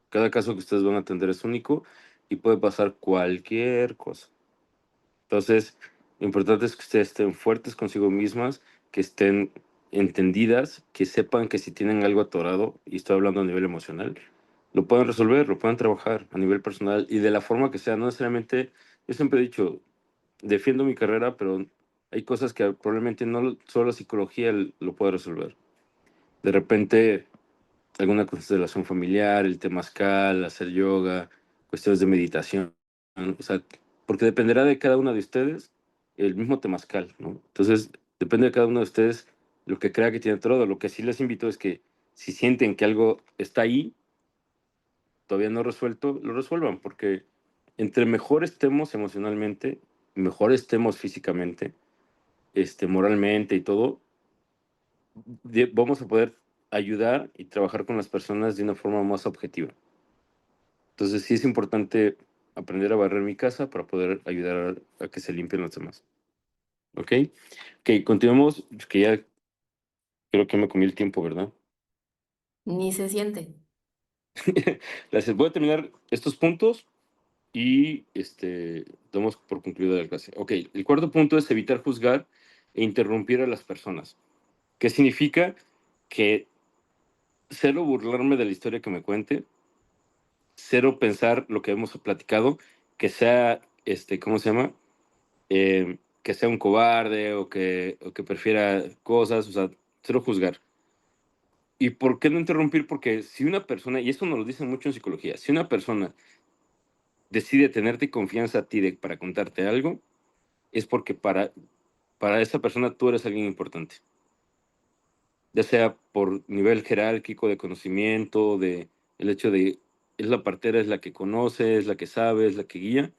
Speaker 1: Cada caso que ustedes van a atender es único y puede pasar cualquier cosa. Entonces, Lo importante es que ustedes estén fuertes consigo mismas, que estén entendidas, que sepan que si tienen algo atorado, y estoy hablando a nivel emocional, lo pueden resolver, lo pueden trabajar a nivel personal y de la forma que sea. No necesariamente, yo siempre he dicho, defiendo mi carrera, pero hay cosas que probablemente no solo la psicología lo puede resolver. De repente, alguna constelación familiar, el temazcal, hacer yoga, cuestiones de meditación, o sea, porque dependerá de cada una de ustedes el mismo temazcal, ¿no? Entonces, depende de cada uno de ustedes lo que crea que tiene todo. Lo que sí les invito es que si sienten que algo está ahí, todavía no resuelto, lo resuelvan, porque entre mejor estemos emocionalmente, mejor estemos físicamente, moralmente y todo, vamos a poder ayudar y trabajar con las personas de una forma más objetiva. Entonces sí es importante aprender a barrer mi casa para poder ayudar a que se limpien los demás. ¿Ok? Ok, continuamos, que ya creo que me comí el tiempo, ¿verdad?
Speaker 5: Ni se siente.
Speaker 1: Gracias. Voy a terminar estos puntos y damos por concluida la clase. Ok, el cuarto punto es evitar juzgar e interrumpir a las personas. ¿Qué significa? Que cero burlarme de la historia que me cuente, cero pensar lo que hemos platicado, que sea, ¿cómo se llama? Que sea un cobarde o que prefiera cosas, o sea, cero juzgar. ¿Y por qué no interrumpir? Porque si una persona, y eso nos lo dicen mucho en psicología, si una persona decide tenerte confianza a ti para contarte algo, es porque para esa persona tú eres alguien importante. Ya sea por nivel jerárquico de conocimiento, de el hecho de es la partera, es la que conoce, es la que sabe, es la que guía.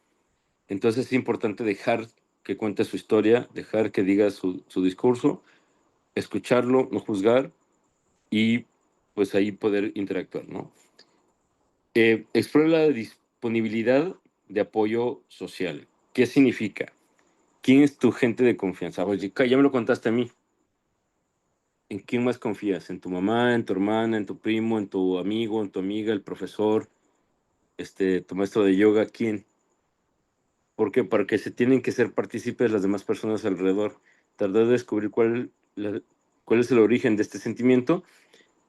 Speaker 1: Entonces es importante dejar que cuente su historia, dejar que diga su discurso, escucharlo, no juzgar y pues ahí poder interactuar, ¿no? Explora la disponibilidad de apoyo social. ¿Qué significa? ¿Quién es tu gente de confianza? Oye, ya me lo contaste a mí. ¿En quién más confías? ¿En tu mamá, en tu hermana, en tu primo, en tu amigo, en tu amiga, el profesor, tu maestro de yoga? ¿Quién? ¿Por qué? Porque se tienen que ser partícipes las demás personas alrededor. Tratar de descubrir cuál es el origen de este sentimiento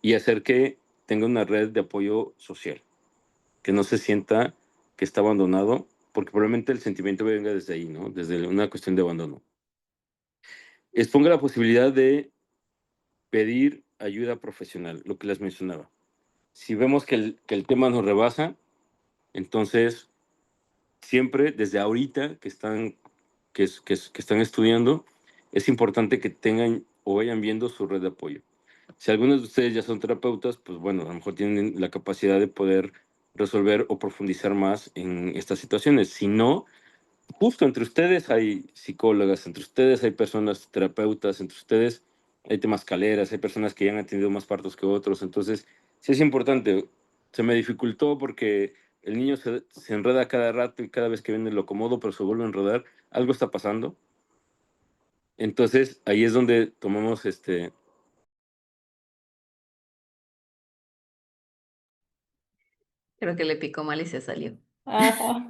Speaker 1: y hacer que tenga una red de apoyo social, que no se sienta que está abandonado, porque probablemente el sentimiento venga desde ahí, ¿no? Desde una cuestión de abandono. Exponga la posibilidad de pedir ayuda profesional, lo que les mencionaba. Si vemos que el tema nos rebasa, entonces siempre desde ahorita que están estudiando, es importante que tengan o vayan viendo su red de apoyo. Si algunos de ustedes ya son terapeutas, pues bueno, a lo mejor tienen la capacidad de poder resolver o profundizar más en estas situaciones. Si no, justo entre ustedes hay psicólogas, entre ustedes hay personas terapeutas, entre ustedes hay temascaleras, hay personas que ya han tenido más partos que otros. Entonces, sí es importante. Se me dificultó porque el niño se enreda cada rato y cada vez que viene lo acomodo, pero se vuelve a enredar. Algo está pasando. Entonces, ahí es donde tomamos
Speaker 5: Creo que le picó mal y se salió.
Speaker 4: Ajá.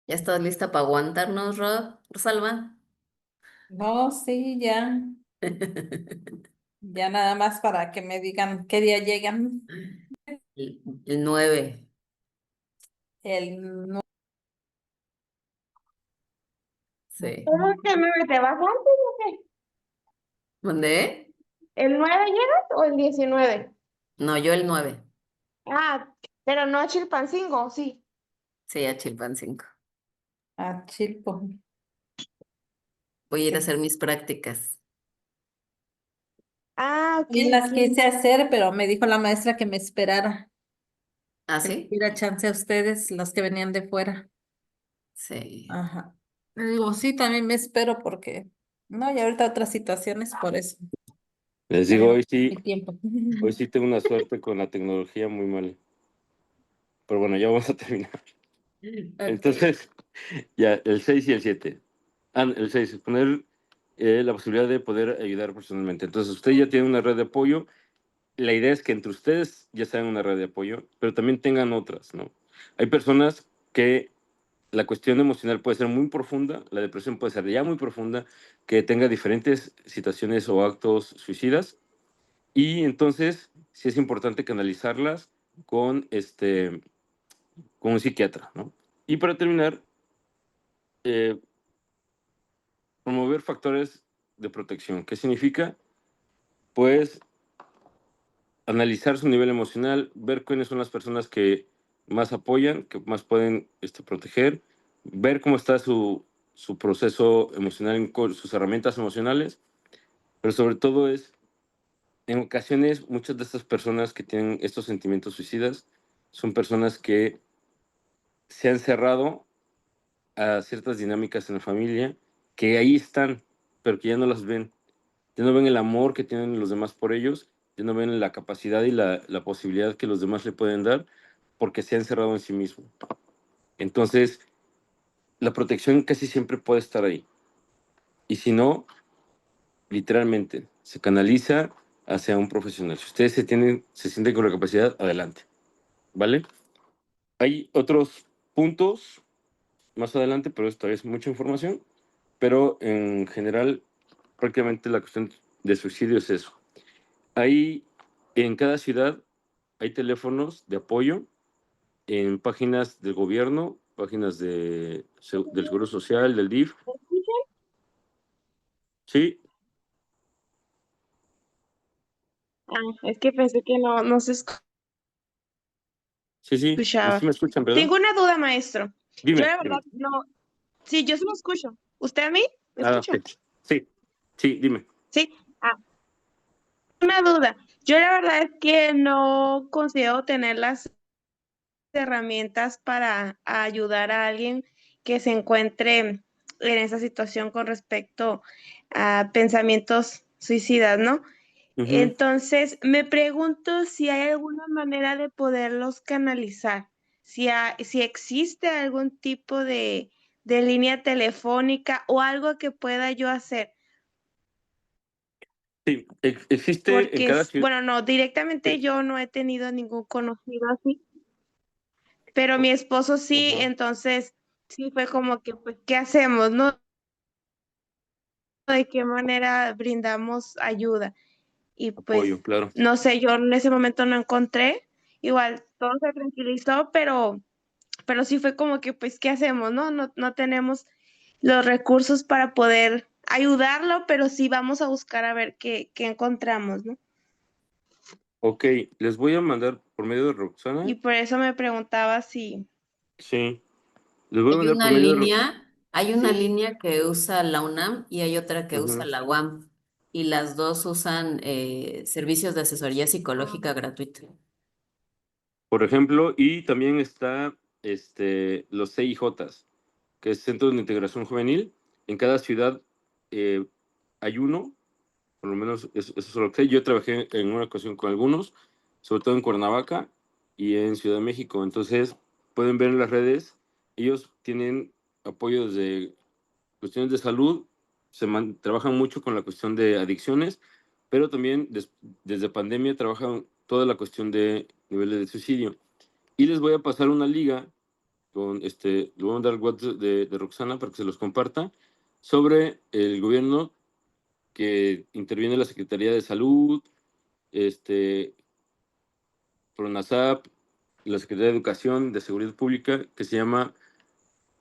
Speaker 5: ¿Ya estás lista para aguantarnos, Rosalba?
Speaker 4: No, sí, ya. Ya nada más para que me digan qué día llegan.
Speaker 5: El 9.
Speaker 4: El
Speaker 5: Sí.
Speaker 3: ¿Cómo que 9 te vas antes o qué?
Speaker 5: ¿Dónde?
Speaker 3: ¿El 9 llegas o el 19?
Speaker 5: No, yo el 9.
Speaker 3: Ah, pero no a Chilpancingo, sí.
Speaker 5: Sí, a Chilpancingo.
Speaker 4: a Chilpo.
Speaker 5: Voy a ir a hacer mis prácticas.
Speaker 3: Ah, ok.
Speaker 4: Y las quise hacer, pero me dijo la maestra que me esperara,
Speaker 5: ¿Ah,
Speaker 4: que les
Speaker 5: sí?
Speaker 4: diera chance a ustedes, los que venían de fuera.
Speaker 5: Sí.
Speaker 4: Ajá. Le digo, sí, también me espero porque, no, y ahorita otras situaciones, por eso.
Speaker 1: les digo,
Speaker 4: También mi tiempo.
Speaker 1: hoy sí tengo una suerte con la tecnología muy mal. Pero bueno, ya vamos a terminar.
Speaker 5: Ok.
Speaker 1: Entonces, ya, el 6 y el 7. El 6, poner la posibilidad de poder ayudar personalmente. Entonces, usted ya tiene una red de apoyo. La idea es que entre ustedes ya sean una red de apoyo, pero también tengan otras, ¿no? Hay personas que la cuestión emocional puede ser muy profunda, la depresión puede ser ya muy profunda, que tenga diferentes situaciones o actos suicidas, y entonces sí es importante canalizarlas con, con un psiquiatra, ¿no? Y para terminar, eh, promover factores de protección. ¿Qué significa? Pues analizar su nivel emocional, ver quiénes son las personas que más apoyan, que más pueden proteger, ver cómo está su proceso emocional, con sus herramientas emocionales, pero sobre todo es, en ocasiones, muchas de estas personas que tienen estos sentimientos suicidas son personas que se han cerrado a ciertas dinámicas en la familia, que ahí están, pero que ya no las ven. Ya no ven el amor que tienen los demás por ellos, ya no ven la capacidad y la posibilidad que los demás le pueden dar, porque se han cerrado en sí mismo. Entonces, la protección casi siempre puede estar ahí. Y si no, literalmente, se canaliza hacia un profesional. Si ustedes se sienten con la capacidad, adelante. ¿Vale? Hay otros puntos más adelante, pero esta es mucha información. Pero en general, prácticamente la cuestión de suicidio es eso. Hay en cada ciudad hay teléfonos de apoyo en páginas del gobierno, páginas del Seguro Social, del DIF. Sí,
Speaker 3: Ah, es que pensé que no se
Speaker 1: sí, sí,
Speaker 3: escuchaba.
Speaker 1: sí me escuchan, ¿verdad?
Speaker 3: Tengo una duda, maestro. Yo
Speaker 1: Dime,
Speaker 3: la verdad
Speaker 1: dime.
Speaker 3: no, sí, yo sí lo escucho. ¿Usted a mí? ¿Me
Speaker 1: Ah,
Speaker 3: escucha?
Speaker 1: ok. Sí, sí, dime.
Speaker 3: Sí. Ah, una duda. Yo la verdad es que no considero tener las herramientas para ayudar a alguien que se encuentre en esa situación con respecto a pensamientos suicidas, ¿no?
Speaker 1: Ujú.
Speaker 3: Entonces, me pregunto si hay alguna manera de poderlos canalizar, si existe algún tipo de línea telefónica o algo que pueda yo hacer,
Speaker 1: Sí, existe en
Speaker 3: porque,
Speaker 1: cada ciudad.
Speaker 3: bueno, no, directamente
Speaker 1: Sí.
Speaker 3: yo no he tenido ningún conocido así, pero mi esposo sí,
Speaker 1: Ajá.
Speaker 3: entonces sí fue como que, pues, ¿qué hacemos, no? ¿De qué manera brindamos ayuda? Y
Speaker 1: Apoyo,
Speaker 3: pues,
Speaker 1: claro.
Speaker 3: no sé, yo en ese momento no encontré, igual todo se tranquilizó, pero sí fue como que, pues, ¿qué hacemos, no? No tenemos los recursos para poder ayudarlo, pero sí vamos a buscar a ver qué encontramos, ¿no?
Speaker 1: Ok, les voy a mandar por medio de
Speaker 3: Y
Speaker 1: Roxana.
Speaker 3: por eso me preguntaba si,
Speaker 1: Sí, les voy a mandar por medio de Roxana.
Speaker 5: Hay una
Speaker 1: Sí.
Speaker 5: línea que usa la UNAM y hay otra que usa
Speaker 1: Ujú.
Speaker 5: la UAM. Y las dos usan servicios de asesoría psicológica gratuita.
Speaker 1: Por ejemplo, y también está los CIJs, que es Centros de Integración Juvenil. En cada ciudad eh, hay uno, por lo menos eso es lo que sé. Yo trabajé en una ocasión con algunos, sobre todo en Cuernavaca y en Ciudad de México. Entonces, pueden ver en las redes, ellos tienen apoyo desde cuestiones de salud, trabajan mucho con la cuestión de adicciones, pero también desde pandemia trabajan toda la cuestión de niveles de suicidio. Y les voy a pasar una liga con le voy a mandar el WhatsApp de Roxana para que se los comparta sobre el gobierno que interviene la Secretaría de Salud, PRONASAP, la Secretaría de Educación, de Seguridad Pública, que se llama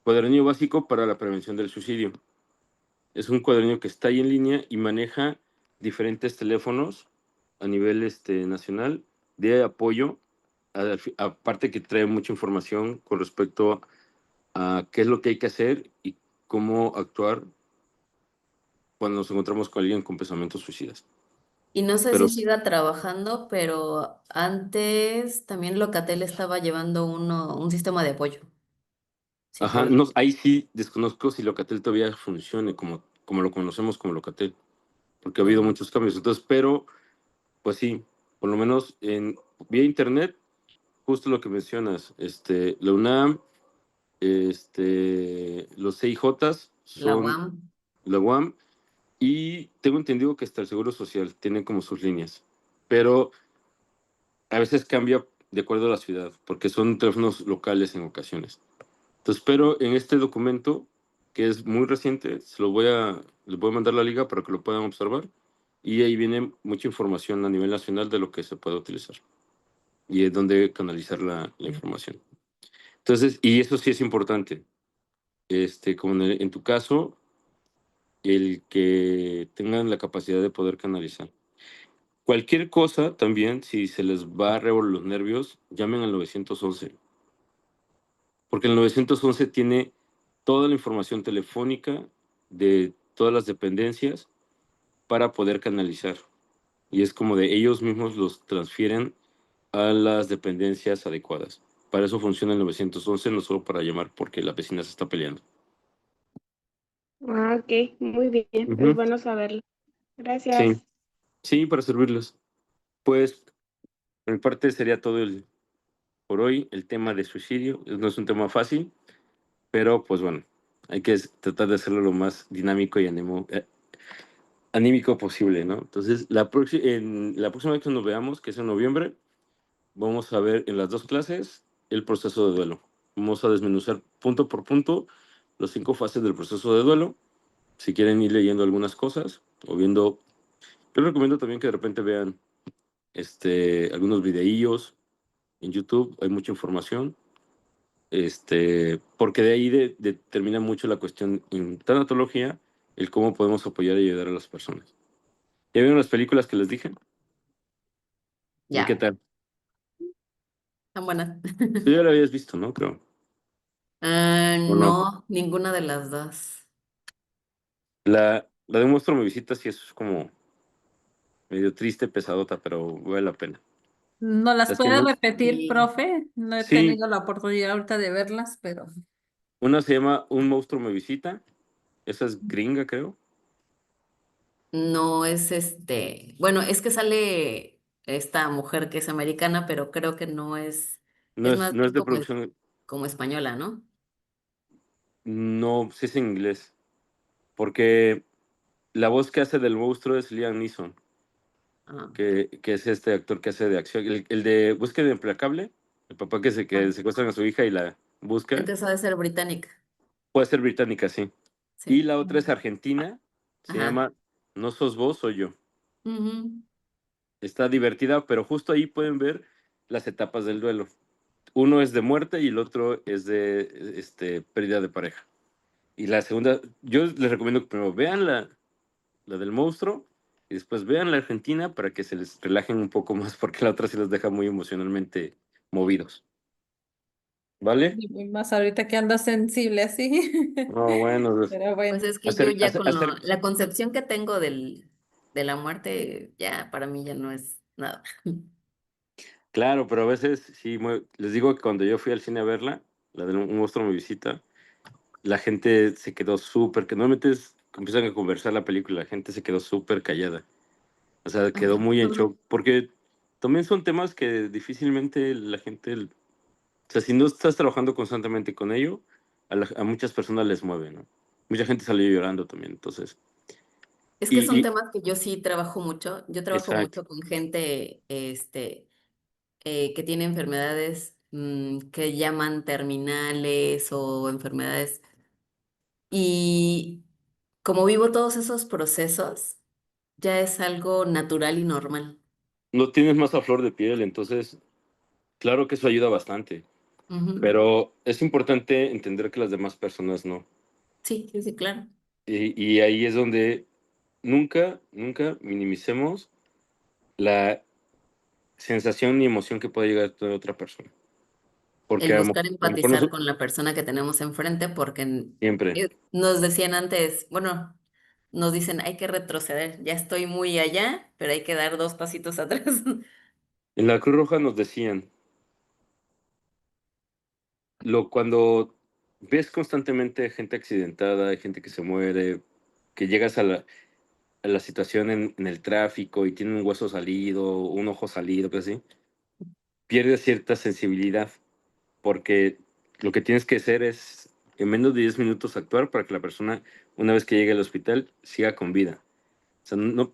Speaker 1: Cuadernillo Básico para la Prevención del Suicidio. Es un cuadernillo que está ahí en línea y maneja diferentes teléfonos a nivel nacional de apoyo, aparte que trae mucha información con respecto a qué es lo que hay que hacer y cómo actuar cuando nos encontramos con alguien con pensamientos suicidas.
Speaker 5: Y no sé
Speaker 1: Pero,
Speaker 5: si siga trabajando, pero antes también Locatel estaba llevando un sistema de apoyo
Speaker 1: ajá,
Speaker 5: psicológico.
Speaker 1: ahí sí desconozco si Locatel todavía funcione como lo conocemos como Locatel, porque ha habido
Speaker 5: Mm.
Speaker 1: muchos cambios. Entonces, pero, pues sí, por lo menos vía internet, justo lo que mencionas, la UNAM, los CIJs
Speaker 4: La
Speaker 1: son
Speaker 4: UAM.
Speaker 1: la UAM, y tengo entendido que hasta el Seguro Social tiene como sus líneas, pero a veces cambia de acuerdo a la ciudad, porque son teléfonos locales en ocasiones. Entonces, pero en este documento, que es muy reciente, les voy a mandar la liga para que lo puedan observar, y ahí viene mucha información a nivel nacional de lo que se puede utilizar y es donde canalizar la información. Entonces, y eso sí es importante, como en tu caso, el que tengan la capacidad de poder canalizar. Cualquier cosa también, si se les va a revolver los nervios, llamen al 911, porque el 911 tiene toda la información telefónica de todas las dependencias para poder canalizar. Y es como de ellos mismos los transfieren a las dependencias adecuadas. Para eso funciona el 911, no solo para llamar porque la vecina se está peleando.
Speaker 3: Ah, ok, muy bien, es
Speaker 1: Ujú.
Speaker 3: bueno saberlo.
Speaker 1: Sí,
Speaker 3: Gracias.
Speaker 1: sí, para servirles. Pues, por mi parte sería todo por hoy. El tema de suicidio no es un tema fácil, pero pues bueno, hay que tratar de hacerlo lo más dinámico y anímico posible, ¿no? Entonces, en la próxima vez que nos veamos, que es en noviembre, vamos a ver en las dos clases el proceso de duelo. Vamos a desmenuzar punto por punto los 5 fases del proceso de duelo. Si quieren ir leyendo algunas cosas o viendo, yo les recomiendo también que de repente vean algunos videillos en YouTube, hay mucha información, porque de ahí determina mucho la cuestión en tanatología, el cómo podemos apoyar y ayudar a las personas. ¿Ya vieron las películas que les dije? ¿Y qué
Speaker 4: Ya,
Speaker 1: tal?
Speaker 4: tan buenas.
Speaker 1: Tú ya la habías visto, ¿no? Creo. ¿O no?
Speaker 4: No, ninguna de las dos.
Speaker 1: La de un monstruo me visita sí es como medio triste, pesadota, pero vale la pena.
Speaker 4: ¿No las
Speaker 1: Las que
Speaker 4: puede
Speaker 1: no,
Speaker 4: repetir,
Speaker 5: Sí.
Speaker 4: profe? No he
Speaker 1: sí,
Speaker 4: tenido la oportunidad ahorita de verlas, pero
Speaker 1: una se llama Un monstruo me visita, esa es gringa, creo.
Speaker 5: No es bueno, es que sale esta mujer que es americana, pero creo que es más
Speaker 1: No
Speaker 5: bien
Speaker 1: es de producción,
Speaker 5: como española, ¿no?
Speaker 1: no, sí es en inglés, porque la voz que hace del monstruo es Liam Neeson,
Speaker 5: Ah,
Speaker 1: que es este actor que hace de acción, el de Búsqueda Implacable, el papá que
Speaker 5: ah,
Speaker 1: secuestran a su hija y la busca,
Speaker 5: entonces ha de ser británica,
Speaker 1: puede ser británica, sí. Y
Speaker 5: sí.
Speaker 1: la otra es argentina, se
Speaker 5: Ajá.
Speaker 1: llama No sos vos, soy yo.
Speaker 5: Ujú.
Speaker 1: Está divertida, pero justo ahí pueden ver las etapas del duelo. Uno es de muerte y el otro es de pérdida de pareja. Y la segunda, yo les recomiendo que primero vean la del monstruo y después vean la argentina para que se les relajen un poco más, porque la otra sí los deja muy emocionalmente movidos. ¿Vale?
Speaker 4: y más ahorita que anda sensible así.
Speaker 1: No, bueno, pues,
Speaker 4: Pero
Speaker 5: Pues
Speaker 4: bueno,
Speaker 5: es que yo ya con
Speaker 1: hacer,
Speaker 5: la concepción que tengo de la muerte, ya para mí ya no es nada.
Speaker 1: claro, pero a veces sí, les digo que cuando yo fui al cine a verla, la de Un monstruo me visita, la gente se quedó súper, que normalmente empiezan a conversar la película, la gente se quedó súper callada. O sea, quedó
Speaker 5: Ajá.
Speaker 1: muy en shock, porque también son temas que difícilmente la gente, o sea, si no estás trabajando constantemente con ello, a muchas personas les mueve, ¿no? Mucha gente salió llorando también, entonces.
Speaker 5: Es que son
Speaker 1: Y
Speaker 5: temas que yo sí trabajo mucho. Yo trabajo
Speaker 1: exacto,
Speaker 5: mucho con gente, que tiene enfermedades que llaman terminales o enfermedades. Y como vivo todos esos procesos, ya es algo natural y normal.
Speaker 1: no tienes más a flor de piel, entonces, claro que eso ayuda bastante,
Speaker 5: Ujú.
Speaker 1: pero es importante entender que las demás personas no.
Speaker 5: Sí, sí, sí, claro.
Speaker 1: Y ahí es donde nunca minimicemos la sensación y emoción que puede llegar a toda otra persona. Porque
Speaker 5: El buscar
Speaker 1: a lo mejor
Speaker 5: empatizar con la persona que tenemos enfrente, porque
Speaker 1: siempre.
Speaker 5: nos decían antes, bueno, nos dicen hay que retroceder, ya estoy muy allá, pero hay que dar dos pasitos atrás.
Speaker 1: En la Cruz Roja nos decían, cuando ves constantemente gente accidentada, gente que se muere, que llegas a la situación en el tráfico y tiene un hueso salido, un ojo salido, que así, pierdes cierta sensibilidad, porque lo que tienes que hacer es en menos de 10 minutos actuar para que la persona, una vez que llegue al hospital, siga con vida. O sea, no,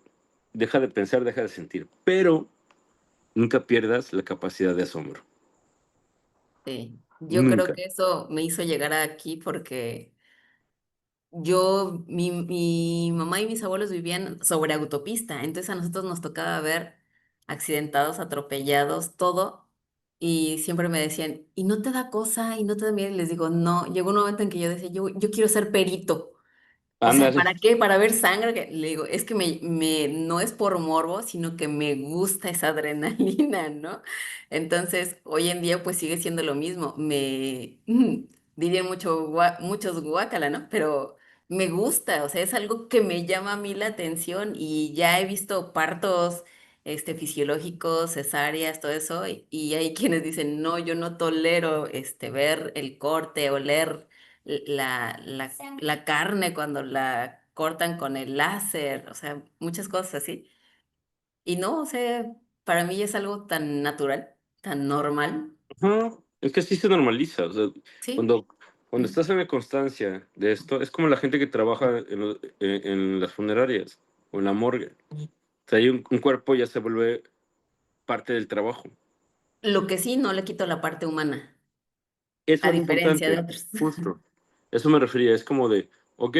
Speaker 1: deja de pensar, deja de sentir, pero nunca pierdas la capacidad de asombro.
Speaker 7: Sí, yo creo
Speaker 1: Nunca.
Speaker 7: que eso me hizo llegar aquí porque mi mamá y mis abuelos vivían sobre autopista, entonces a nosotros nos tocaba ver accidentados, atropellados, todo, y siempre me decían, ¿y no te da cosa? ¿Y no te da miedo? Y les digo, no, llegó un momento en que yo decía, yo quiero ser perito. O sea,
Speaker 1: Ándale.
Speaker 7: ¿para qué? Para ver sangre. Le digo, es que no es por morbo, sino que me gusta esa adrenalina, ¿no? Entonces, hoy en día, pues sigue siendo lo mismo. Dirían muchos guácala, ¿no? Pero me gusta, o sea, es algo que me llama a mí la atención y ya he visto partos, fisiológicos, cesáreas, todo eso, y hay quienes dicen, no, yo no tolero, ver el corte, oler la carne cuando la cortan con el láser, o sea, muchas cosas así. Y no, o sea, para mí es algo tan natural, tan normal,
Speaker 1: Ajá. Es que así se normaliza. O sea,
Speaker 7: ¿sí?
Speaker 1: cuando, cuando estás en la constancia de esto, es como la gente que trabaja en las funerarias o en la morgue. O sea, hay un cuerpo ya se vuelve parte del trabajo.
Speaker 7: Lo que sí, no le quito la parte humana,
Speaker 1: Eso
Speaker 7: a
Speaker 1: es lo
Speaker 7: diferencia de
Speaker 1: importante,
Speaker 7: otros.
Speaker 1: justo. Eso me refería, es como de, ok,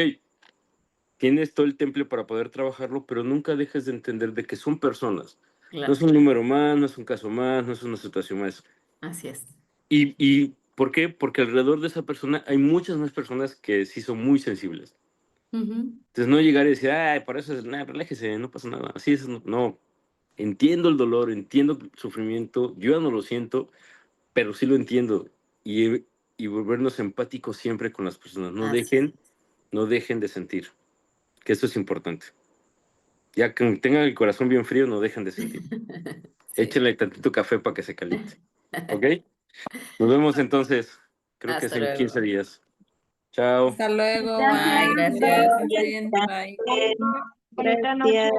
Speaker 1: tienes todo el temple para poder trabajarlo, pero nunca dejes de entender de que son personas. No es
Speaker 7: Claro,
Speaker 1: un número más, no es un caso más, no es una situación más.
Speaker 7: así es.
Speaker 1: ¿Y por qué? Porque alrededor de esa persona hay muchas más personas que sí son muy sensibles.
Speaker 7: Ujú.
Speaker 1: Entonces no llegar y decir, ay, por eso es, nada, relájese, no pasa nada. Así es, no, no. Entiendo el dolor, entiendo el sufrimiento, yo ya no lo siento, pero sí lo entiendo. Y volvernos empáticos siempre con las personas.
Speaker 7: Así es.
Speaker 1: No dejen de sentir, que eso es importante. Ya que tengan el corazón bien frío, no dejen de sentir.
Speaker 7: Sí.
Speaker 1: Échenle tantito café para que se caliente. ¿Ok? Nos vemos entonces, creo que es
Speaker 7: Hasta
Speaker 1: en 15
Speaker 7: luego.
Speaker 1: días. Chao.
Speaker 4: Hasta luego,
Speaker 3: Gracias,
Speaker 4: bye,
Speaker 6: Gracias.
Speaker 4: gracias,
Speaker 3: gracias.
Speaker 4: estén bien, bye.
Speaker 3: Bonita noche.